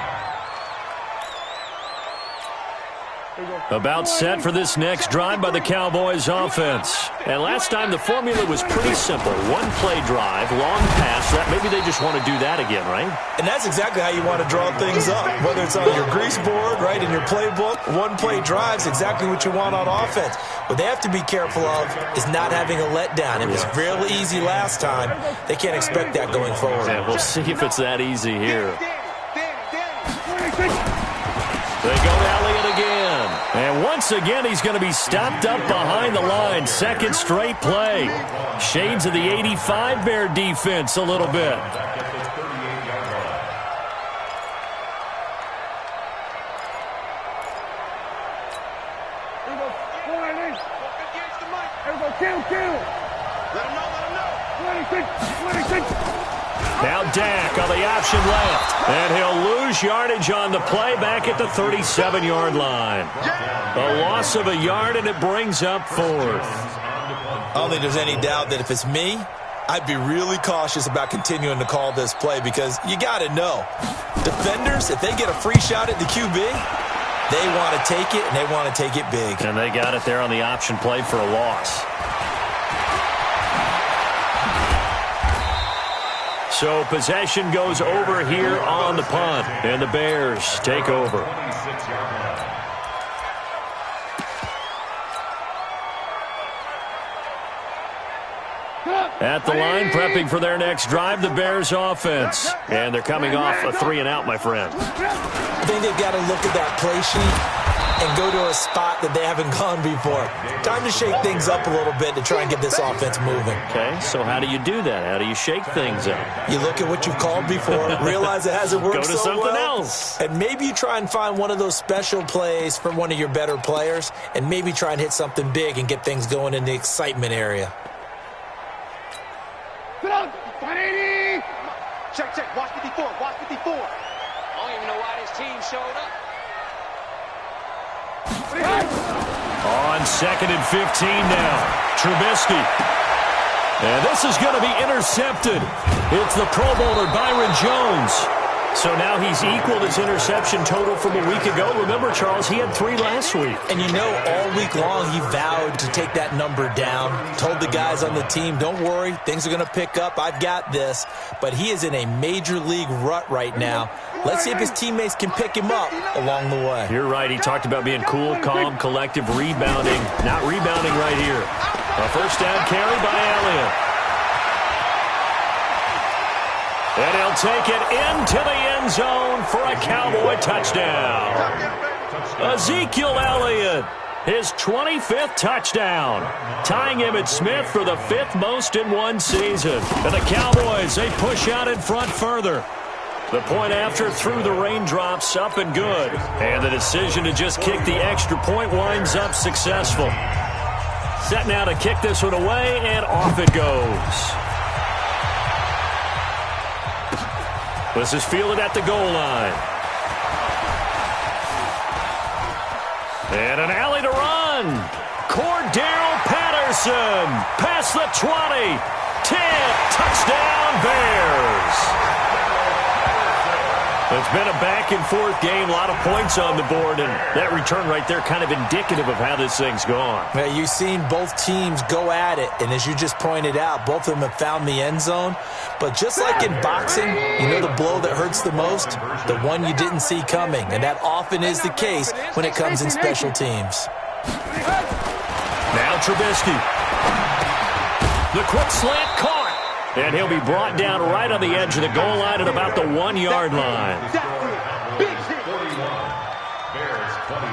About set for this next drive by the Cowboys offense. And last time the formula was pretty simple. One-play drive, long pass. That maybe they just want to do that again, right? And that's exactly how you want to draw things up. Whether it's on your grease board, right, in your playbook, one-play drive's exactly what you want on offense. What they have to be careful of is not having a letdown. It was really easy last time. They can't expect that going forward. Yeah, we'll see if it's that easy here. They go to Elliott again. And once again, he's going to be stopped up behind the line. Second straight play. Shades of the 85 Bear defense a little bit. Now Dak on the option left. And he'll lose yardage on the play back at the 37-yard line. A loss of a yard, and it brings up fourth. I don't think there's any doubt that if it's me, I'd be really cautious about continuing to call this play because you got to know. Defenders, if they get a free shot at the QB, they want to take it, and they want to take it big. And they got it there on the option play for a loss. So possession goes over here on the punt, and the Bears take over. At the line, prepping for their next drive, the Bears offense. And they're coming off a 3-and-out, my friend. I think they've got to look at that play sheet and go to a spot that they haven't gone before. Time to shake things up a little bit to try and get this offense moving. Okay, so how do you do that? How do you shake things up? You look at what you've called before, realize it hasn't worked so well. Go to something else. And maybe you try and find one of those special plays from one of your better players, and maybe try and hit something big and get things going in the excitement area. Check, check. Watch 54. Watch 54. I don't even know why this team showed up. On 2nd and 15 now. Trubisky. And this is going to be intercepted. It's the Pro Bowler Byron Jones. So now he's equaled his interception total from a week ago. Remember, Charles, he had 3 last week. And you know, all week long he vowed to take that number down. Told the guys on the team, don't worry, things are going to pick up. I've got this. But he is in a major league rut right now. Let's see if his teammates can pick him up along the way. You're right. He talked about being cool, calm, collective, rebounding. Not rebounding right here. A first down carry by Elliott. And he'll take it into the end zone for a Cowboy touchdown. Ezekiel Elliott, his 25th touchdown, tying Emmitt Smith for the 5th most in one season. And the Cowboys, they push out in front further. The point after through the raindrops, up and good. And the decision to just kick the extra point winds up successful. Set now to kick this one away, and off it goes. This is fielded at the goal line. And an alley to run. Cordero Patterson past the 20. 10. Touchdown Bears. It's been a back-and-forth game, a lot of points on the board, and that return right there kind of indicative of how this thing's gone. Yeah, you've seen both teams go at it, and as you just pointed out, both of them have found the end zone. But just like in boxing, you know the blow that hurts the most? The one you didn't see coming, and that often is the case when it comes in special teams. Now Trubisky. The quick slant caught. And he'll be brought down right on the edge of the goal line at about the 1-yard line. Bears 23.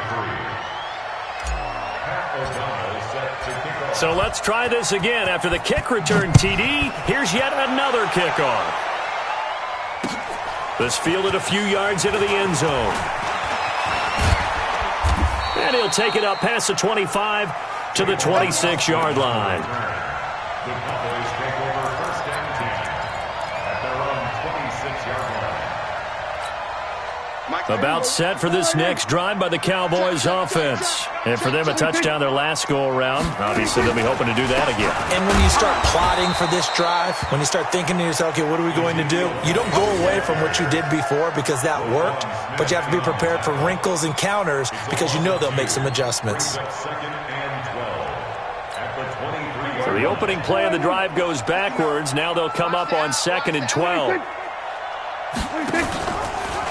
So let's try this again. After the kick return TD, here's yet another kickoff. This fielded a few yards into the end zone. And he'll take it up past the 25 to the 26-yard line. The Cowboys take over first and 10 at their own 26-yard line. About set for this next drive by the Cowboys offense. And for them, a touchdown their last go-around. Obviously, they'll be hoping to do that again. And when you start plotting for this drive, when you start thinking to yourself, okay, what are we going to do? You don't go away from what you did before because that worked, but you have to be prepared for wrinkles and counters because you know they'll make some adjustments. Second and 12 at the 23. So the opening play of the drive goes backwards. Now they'll come up on 2nd and 12.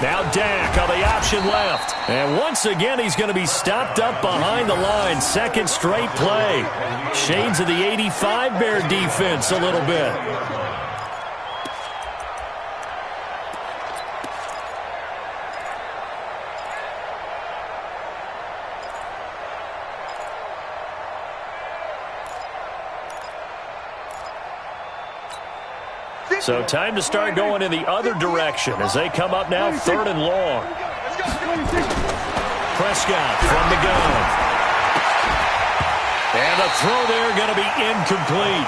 Now Dak on the option left. And once again, he's going to be stopped up behind the line. Second straight play. Shades of the 85 Bear defense a little bit. So time to start going in the other direction as they come up now 3rd and long. Prescott from the gun. And the throw there going to be incomplete.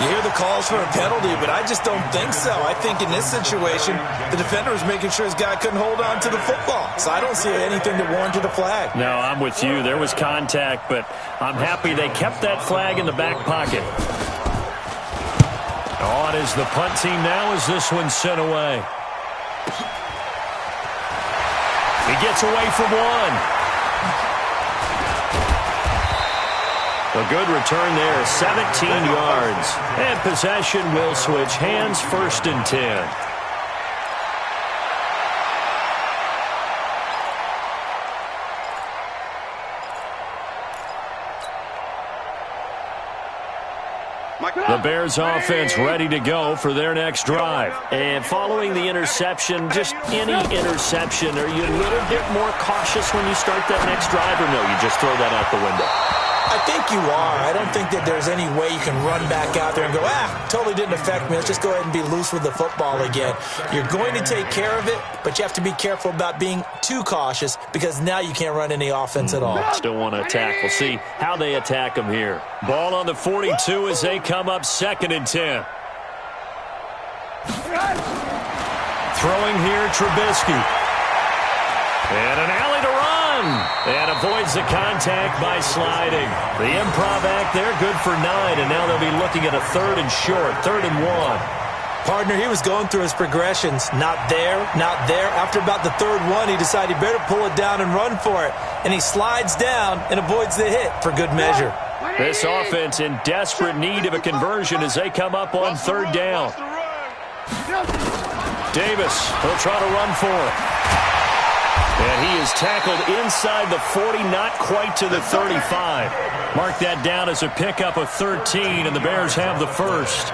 You hear the calls for a penalty, but I just don't think so. I think in this situation, the defender was making sure his guy couldn't hold on to the football. So I don't see anything that warranted a flag. No, I'm with you. There was contact, but I'm happy they kept that flag in the back pocket. On is the punt team now as this one's sent away. He gets away from one. A good return there, 17 yards. And possession will switch hands, 1st and 10. The Bears offense ready to go for their next drive. And following the interception, just any interception, are you a little bit more cautious when you start that next drive, or no, you just throw that out the window? I think you are. I don't think that there's any way you can run back out there and go, totally didn't affect me. Let's just go ahead and be loose with the football again. You're going to take care of it, but you have to be careful about being too cautious because now you can't run any offense at all. Still want to attack. We'll see how they attack them here. Ball on the 42 as they come up 2nd and 10. Throwing here, Trubisky. And an alley to run. And avoids the contact by sliding. The improv act there, good for 9. And now they'll be looking at a 3rd and short, 3rd and 1. Partner, he was going through his progressions. Not there, not there. After about the 3rd one, he decided he better pull it down and run for it. And he slides down and avoids the hit for good measure. This offense in desperate need of a conversion as they come up on 3rd down. Davis will try to run for it. And he is tackled inside the 40, not quite to the 35. Mark that down as a pickup of 13, and the Bears have the first.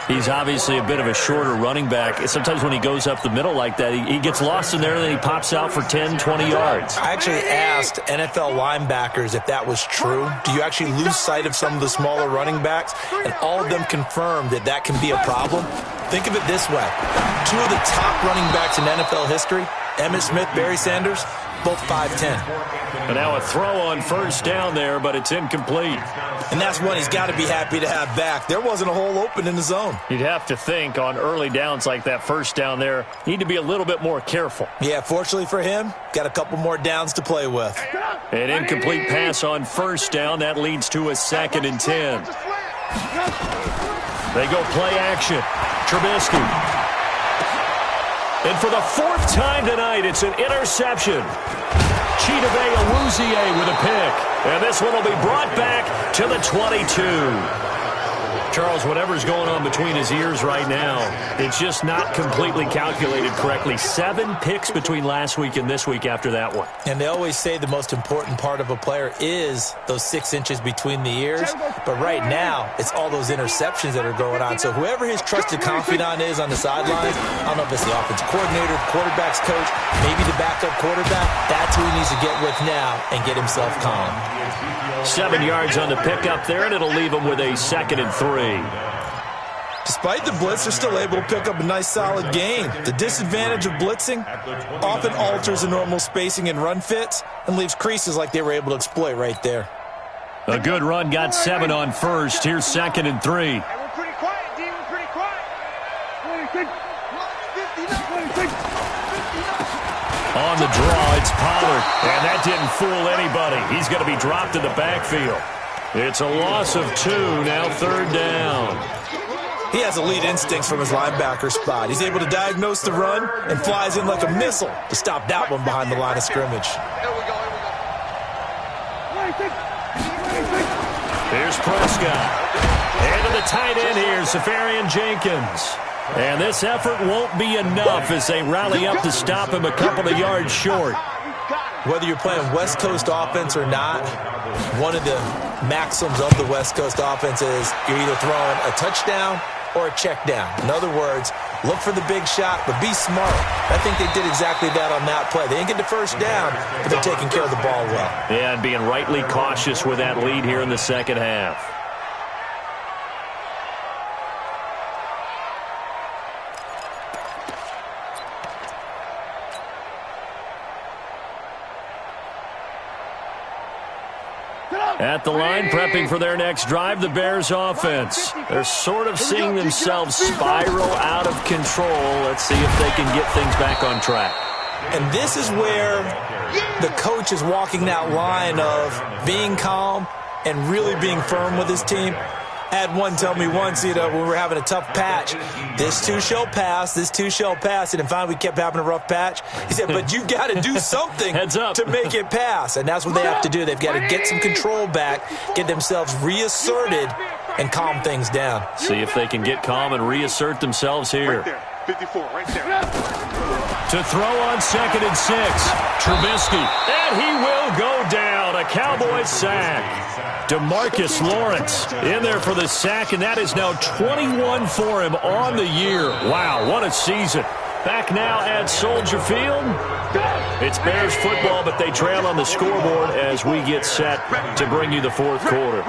He's obviously a bit of a shorter running back. Sometimes when he goes up the middle like that, he gets lost in there, and then he pops out for 10, 20 yards. I actually asked NFL linebackers if that was true. Do you actually lose sight of some of the smaller running backs? And all of them confirmed that that can be a problem. Think of it this way. 2 of the top running backs in NFL history, Emmitt Smith, Barry Sanders, both 5'10". And now a throw on 1st down there, but it's incomplete. And that's one he's got to be happy to have back. There wasn't a hole open in the zone. You'd have to think on early downs like that 1st down there, need to be a little bit more careful. Yeah, fortunately for him, got a couple more downs to play with. An incomplete pass on 1st down. That leads to a 2nd and 10. They go play action. Trubisky. And for the fourth time tonight, it's an interception. Chidobe Awuzie with a pick. And this one will be brought back to the 22. Charles, whatever's going on between his ears right now, it's just not completely calculated correctly. 7 picks between last week and this week after that one. And they always say the most important part of a player is those 6 inches between the ears. But right now, it's all those interceptions that are going on. So whoever his trusted confidant is on the sidelines, I don't know if it's the offensive coordinator, quarterback's coach, maybe the backup quarterback, that's who he needs to get with now and get himself calm. 7 yards on the pickup there, and it'll leave him with a 2nd and 3. Despite the blitz, they're still able to pick up a nice, solid gain. The disadvantage of blitzing often alters the normal spacing and run fits and leaves creases like they were able to exploit right there. A good run, got 7 on first. Here's 2nd and 3. Hey, we're pretty quiet, D. We're pretty quiet. 26. On the draw, it's Pollard. And that didn't fool anybody. He's going to be dropped in the backfield. It's a loss of 2, now 3rd down. He has elite instincts from his linebacker spot. He's able to diagnose the run and flies in like a missile to stop that one behind the line of scrimmage. Here's Prescott. And to the tight end here, Safarian Jenkins. And this effort won't be enough as they rally up to stop him a couple of yards short. Whether you're playing West Coast offense or not, one of the maxims of the West Coast offense is you're either throwing a touchdown or a check down. In other words, look for the big shot, but be smart. I think they did exactly that on that play. They didn't get the first down, but they're taking care of the ball well. Yeah, and being rightly cautious with that lead here in the second half. At the line, prepping for their next drive, the Bears offense. They're sort of seeing themselves spiral out of control. Let's see if they can get things back on track. And this is where the coach is walking that line of being calm and really being firm with his team. I had one tell me once, when we were having a tough patch, this too shall pass, this too shall pass. And then finally we kept having a rough patch. He said, but you've got to do something to make it pass. And that's what they have to do. They've got to get some control back, get themselves reasserted, and calm things down. See if they can get calm and reassert themselves here. Right there. 54, right there. To throw on 2nd and 6, Trubisky. And he will go down. A Cowboys sack. DeMarcus Lawrence in there for the sack, and that is now 21 for him on the year. Wow, what a season. Back now at Soldier Field. It's Bears football, but they trail on the scoreboard as we get set to bring you the 4th quarter.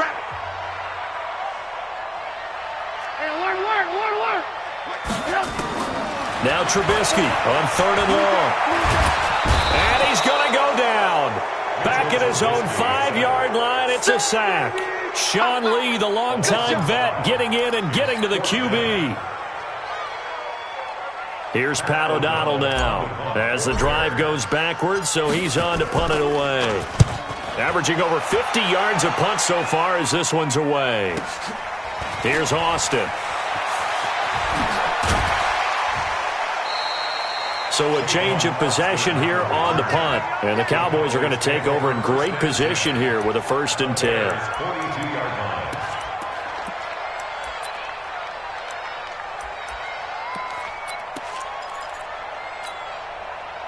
Now Trubisky on 3rd and long. And he's going to go down. Back at his own 5-yard line, it's a sack. Sean Lee, the longtime vet, getting in and getting to the QB. Here's Pat O'Donnell now as the drive goes backwards, so he's on to punt it away. Averaging over 50 yards a punt so far as this one's away. Here's Austin. So a change of possession here on the punt. And the Cowboys are going to take over in great position here with a 1st and 10.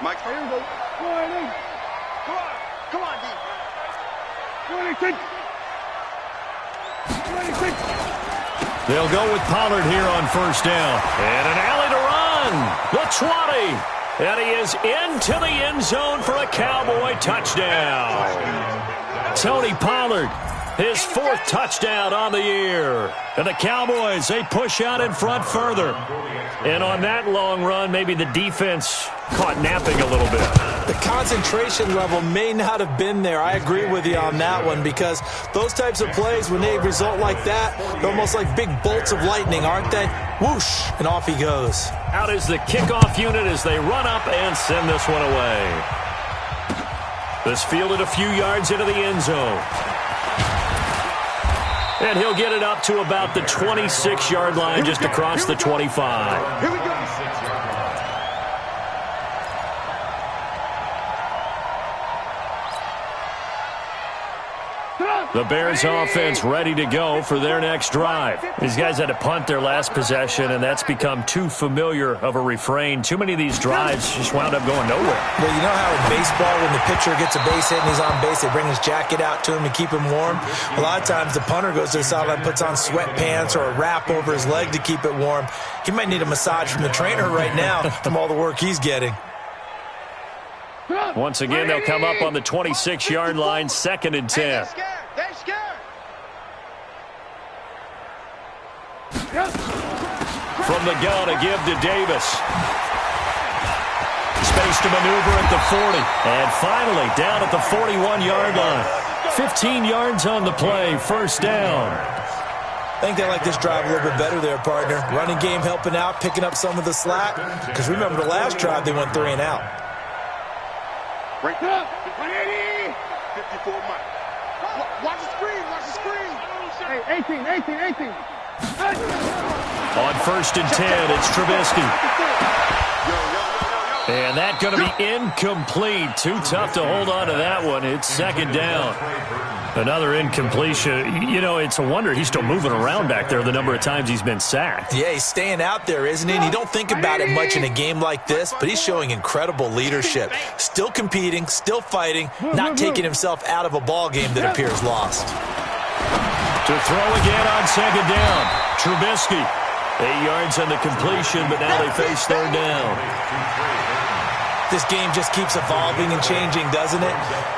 Mike, here we go. Come on, D. 26. They'll go with Pollard here on 1st down. And an alley to run. The 20. And he is into the end zone for a Cowboy touchdown. Tony Pollard, his 4th touchdown on the year. And the Cowboys, they push out in front further. And on that long run, maybe the defense caught napping a little bit. The concentration level may not have been there. I agree with you on that one, because those types of plays, when they result like that, they're almost like big bolts of lightning, aren't they? Whoosh, and off he goes. Out is the kickoff unit as they run up and send this one away. This fielded a few yards into the end zone. And he'll get it up to about the 26-yard line, just across the 25. Here we go. The Bears offense ready to go for their next drive. These guys had to punt their last possession, and that's become too familiar of a refrain. Too many of these drives just wound up going nowhere. Well, you know how in baseball when the pitcher gets a base hit and he's on base, they bring his jacket out to him to keep him warm? A lot of times the punter goes to the sideline, puts on sweatpants or a wrap over his leg to keep it warm. He might need a massage from the trainer right now from all the work he's getting. Once again, they'll come up on the 26-yard line, 2nd and 10. They're scared. From the gun, a give to Davis. Space to maneuver at the 40. And finally, down at the 41-yard line. 15 yards on the play, 1st down. I think they like this drive a little bit better there, partner. Running game helping out, picking up some of the slack. Because remember the last drive, they went 3 and out. Right. 54 Mike. Watch the screen. Hey, 18. On 1st and 10, it's Trubisky. And that's going to be incomplete. Too tough to hold on to that one. It's 2nd down. Another incompletion. You know, it's a wonder he's still moving around back there the number of times he's been sacked. Yeah, he's staying out there, isn't he? And you don't think about it much in a game like this, but he's showing incredible leadership. Still competing, still fighting, not taking himself out of a ball game that appears lost. To throw again on 2nd down. Trubisky. 8 yards on the completion, but now they face 3rd down. This game just keeps evolving and changing, doesn't it?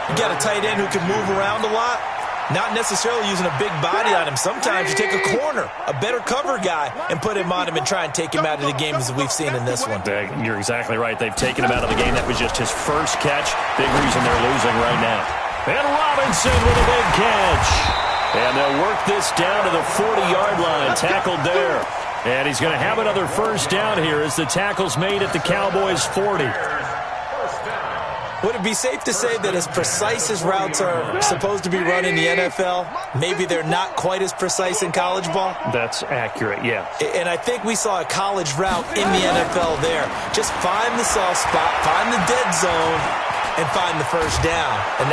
You got a tight end who can move around a lot, not necessarily using a big body on him. Sometimes you take a corner, a better cover guy, and put him on him and try and take him out of the game as we've seen in this one. You're exactly right. They've taken him out of the game. That was just his first catch. Big reason they're losing right now. And Robinson with a big catch. And they'll work this down to the 40-yard line. Tackled there. And he's going to have another 1st down here as the tackle's made at the Cowboys' 40. Would it be safe to say that as precise as routes are supposed to be run in the NFL, maybe they're not quite as precise in college ball? That's accurate, yeah. And I think we saw a college route in the NFL there. Just find the soft spot, find the dead zone, and find the 1st down. And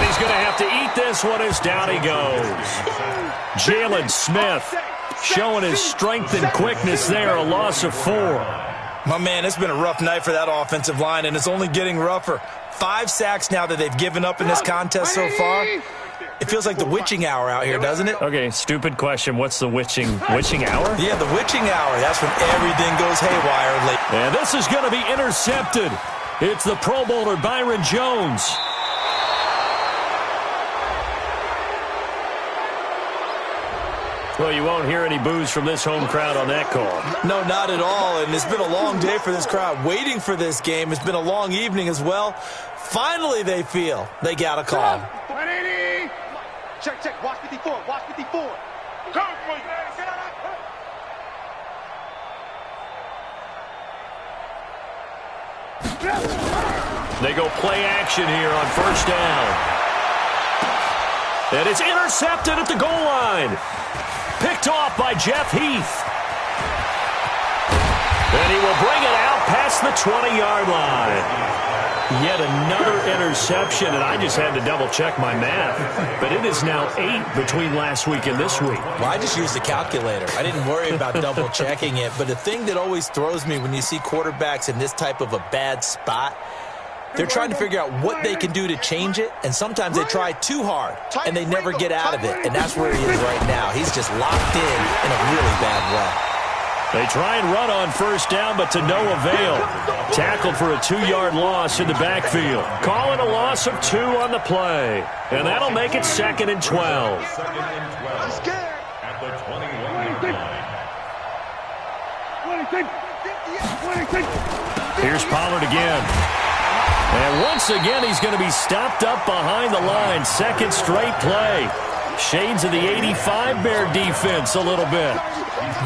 he's going to have to eat this one as down he goes. Jalen Smith showing his strength and quickness there, a loss of 4. My man, it's been a rough night for that offensive line, and it's only getting rougher. 5 sacks now that they've given up in this contest so far. It feels like the witching hour out here, doesn't it? Okay, stupid question. What's the witching hour? Yeah, the witching hour. That's when everything goes haywire late. And this is going to be intercepted. It's the Pro Bowler Byron Jones. Well, you won't hear any boos from this home crowd on that call. No, not at all. And it's been a long day for this crowd waiting for this game. It's been a long evening as well. Finally, they feel they got a call. 180. Check. Watch 54. Come, please. They go play action here on 1st down. And it's intercepted at the goal line. Picked off by Jeff Heath. And he will bring it out past the 20-yard line. Yet another interception, and I just had to double-check my math. But it is now 8 between last week and this week. Well, I just used the calculator. I didn't worry about double-checking it. But the thing that always throws me when you see quarterbacks in this type of a bad spot, they're trying to figure out what they can do to change it, and sometimes they try too hard, and they never get out of it. And that's where he is right now. He's just locked in a really bad way. They try and run on 1st down, but to no avail. Tackled for a 2-yard loss in the backfield. Calling a loss of 2 on the play. And that'll make it 2nd and 12. At the 21-yard line. Here's Pollard again. And once again, he's going to be stopped up behind the line. 2nd straight play. Shades of the 85 Bear defense a little bit.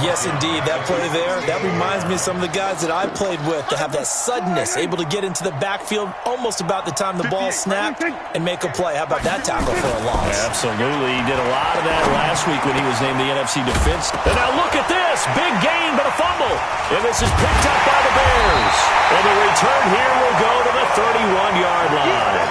Yes, indeed. That play there, that reminds me of some of the guys that I played with that have that suddenness, able to get into the backfield almost about the time the ball snapped and make a play. How about that tackle for a loss? Absolutely. He did a lot of that last week when he was named the NFC Defense. And now look at this. Big gain, but a fumble. And this is picked up by the Bears. And the return here will go to the 31-yard line.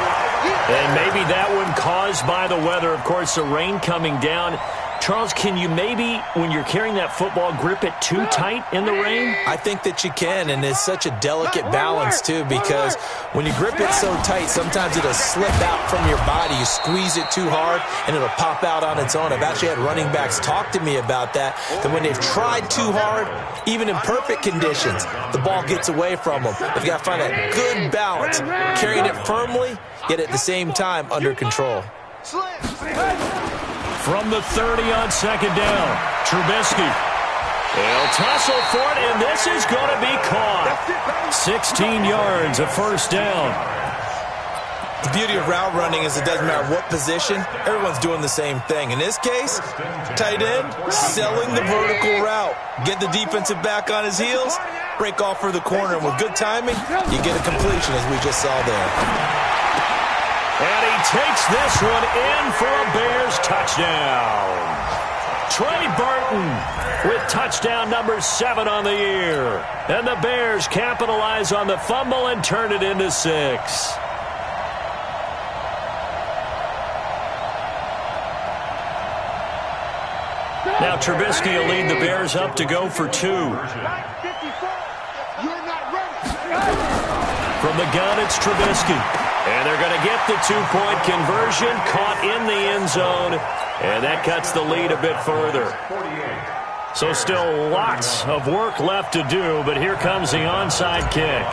And maybe that one caused by the weather. Of course, the rain coming down. Charles, can you maybe, when you're carrying that football, grip it too tight in the rain? I think that you can, and it's such a delicate balance, too, because when you grip it so tight, sometimes it'll slip out from your body. You squeeze it too hard, and it'll pop out on its own. I've actually had running backs talk to me about that when they've tried too hard, even in perfect conditions, the ball gets away from them. They've got to find that good balance, carrying it firmly, yet at the same time under control. From the 30 on second down, Trubisky. He'll tussle for it, and this is going to be caught. 16 yards, a first down. The beauty of route running is it doesn't matter what position, everyone's doing the same thing. In this case, tight end, selling the vertical route. Get the defensive back on his heels, break off for the corner, and with good timing, you get a completion as we just saw there. And he takes this one in for a Bears touchdown. Trey Burton with touchdown number 7 on the year. And the Bears capitalize on the fumble and turn it into 6. Now Trubisky will lead the Bears up to go for 2. From the gun, it's Trubisky. And they're going to get the 2-point conversion, caught in the end zone, and that cuts the lead a bit further. So still lots of work left to do, but here comes the onside kick.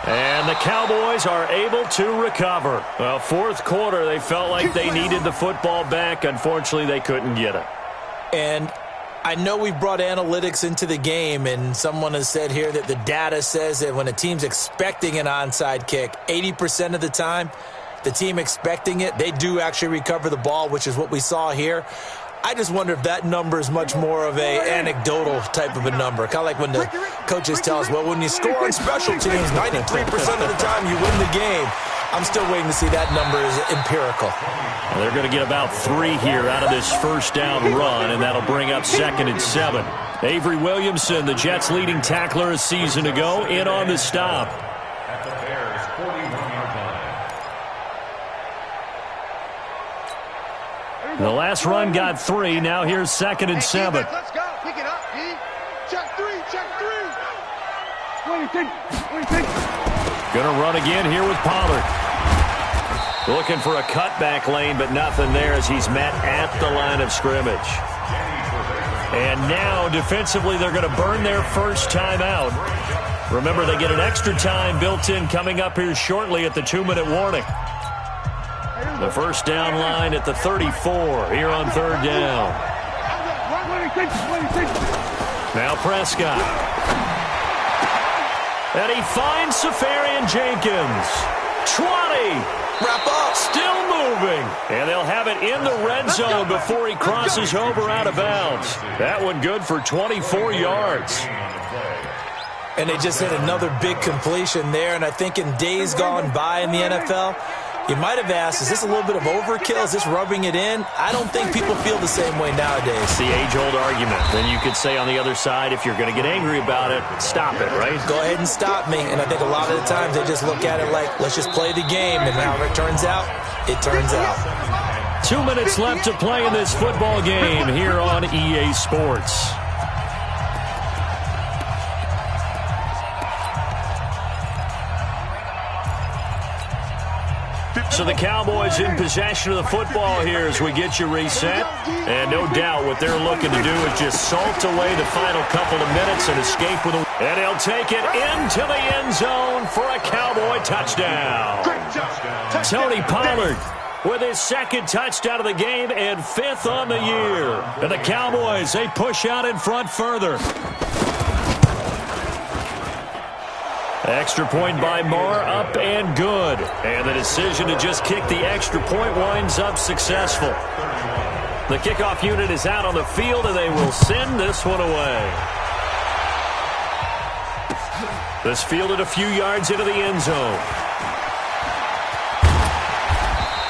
And the Cowboys are able to recover. Well, fourth quarter, they felt like they needed the football back. Unfortunately, they couldn't get it. And I know we've brought analytics into the game, and someone has said here that the data says that when a team's expecting an onside kick, 80% of the time, the team expecting it, they do actually recover the ball, which is what we saw here. I just wonder if that number is much more of a anecdotal type of a number. Kind of like when the coaches tell us, well, when you score on special teams, 93% of the time you win the game. I'm still waiting to see that number is empirical. Well, they're going to get about 3 here out of this first down run, and that'll bring up 2nd and 7. Avery Williamson, the Jets' leading tackler a season ago, in on the stop. At the Bears' 41-yard line. The last run got 3. Now here's 2nd and 7. Let's go. Pick it up, D. Check 3. Check 3. What do you think? Going to run again here with Pollard. Looking for a cutback lane, but nothing there as he's met at the line of scrimmage. And now, defensively, they're going to burn their first time out. Remember, they get an extra time built in coming up here shortly at the 2-minute warning. The first down line at the 34 here on 3rd down. Now Prescott. And he finds Safarian Jenkins. 20. Wrap up. Still moving. And they'll have it in the red zone before he crosses over out of bounds. That one good for 24 yards. And they just hit another big completion there. And I think in days gone by in the NFL, you might have asked, is this a little bit of overkill? Is this rubbing it in? I don't think people feel the same way nowadays. It's the age-old argument. Then you could say on the other side, if you're going to get angry about it, stop it, right? Go ahead and stop me. And I think a lot of the times they just look at it like, let's just play the game. And however it turns out, it turns out. 2 minutes left to play in this football game here on EA Sports. So the Cowboys in possession of the football here as we get you reset. And no doubt what they're looking to do is just salt away the final couple of minutes and escape with a... And he'll take it into the end zone for a Cowboy touchdown. Tony Pollard with his 2nd touchdown of the game and 5th on the year. And the Cowboys, they push out in front further. Extra point by Marr, up and good. And the decision to just kick the extra point winds up successful. The kickoff unit is out on the field, and they will send this one away. This fielded a few yards into the end zone.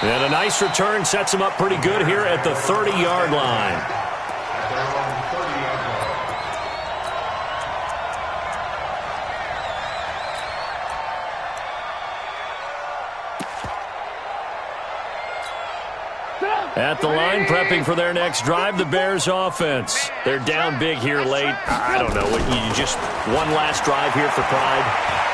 And a nice return sets him up pretty good here at the 30-yard line. At the line, prepping for their next drive, the Bears offense. They're down big here late. I don't know. You just one last drive here for pride?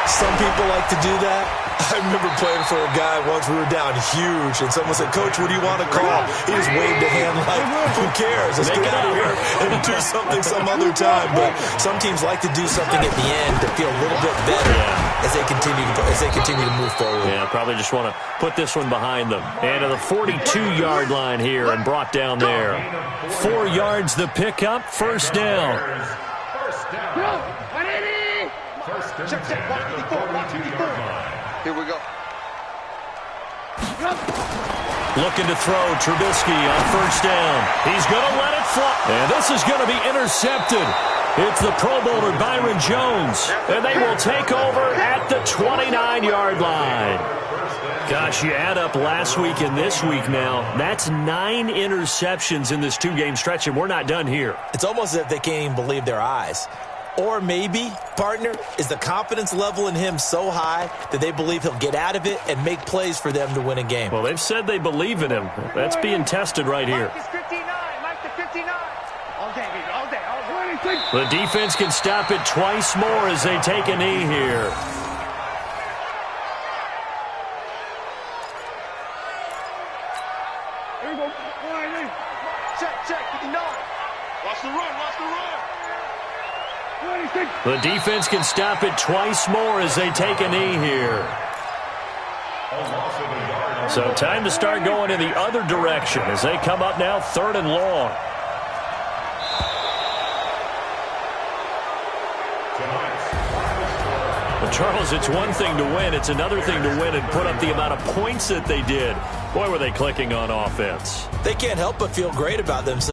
Some people like to do that. I remember playing for a guy once. We were down huge, and someone said, "Coach, what do you want to call?" He just waved a hand like, "Who cares? Let's get out of here and do something some other time." But some teams like to do something at the end to feel a little bit better as they continue to move forward. Yeah, probably just want to put this one behind them. And to the 42-yard line here and brought down there. 4 yards the pickup, first down. Check, 154. Here we go. Looking to throw, Trubisky on first down. He's going to let it fly. And this is going to be intercepted. It's the Pro Bowler Byron Jones. And they will take over at the 29-yard line. Gosh, you add up last week and this week now. That's 9 interceptions in this 2-game stretch, and we're not done here. It's almost as if they can't even believe their eyes. Or maybe, partner, is the confidence level in him so high that they believe he'll get out of it and make plays for them to win a game. Well, they've said they believe in him. That's being tested right here. The defense can stop it twice more as they take a knee here. Check, 59. Watch the run. The defense can stop it twice more as they take a knee here. So time to start going in the other direction as they come up now 3rd and long. Well, Charles, it's one thing to win. It's another thing to win and put up the amount of points that they did. Boy, were they clicking on offense. They can't help but feel great about themselves.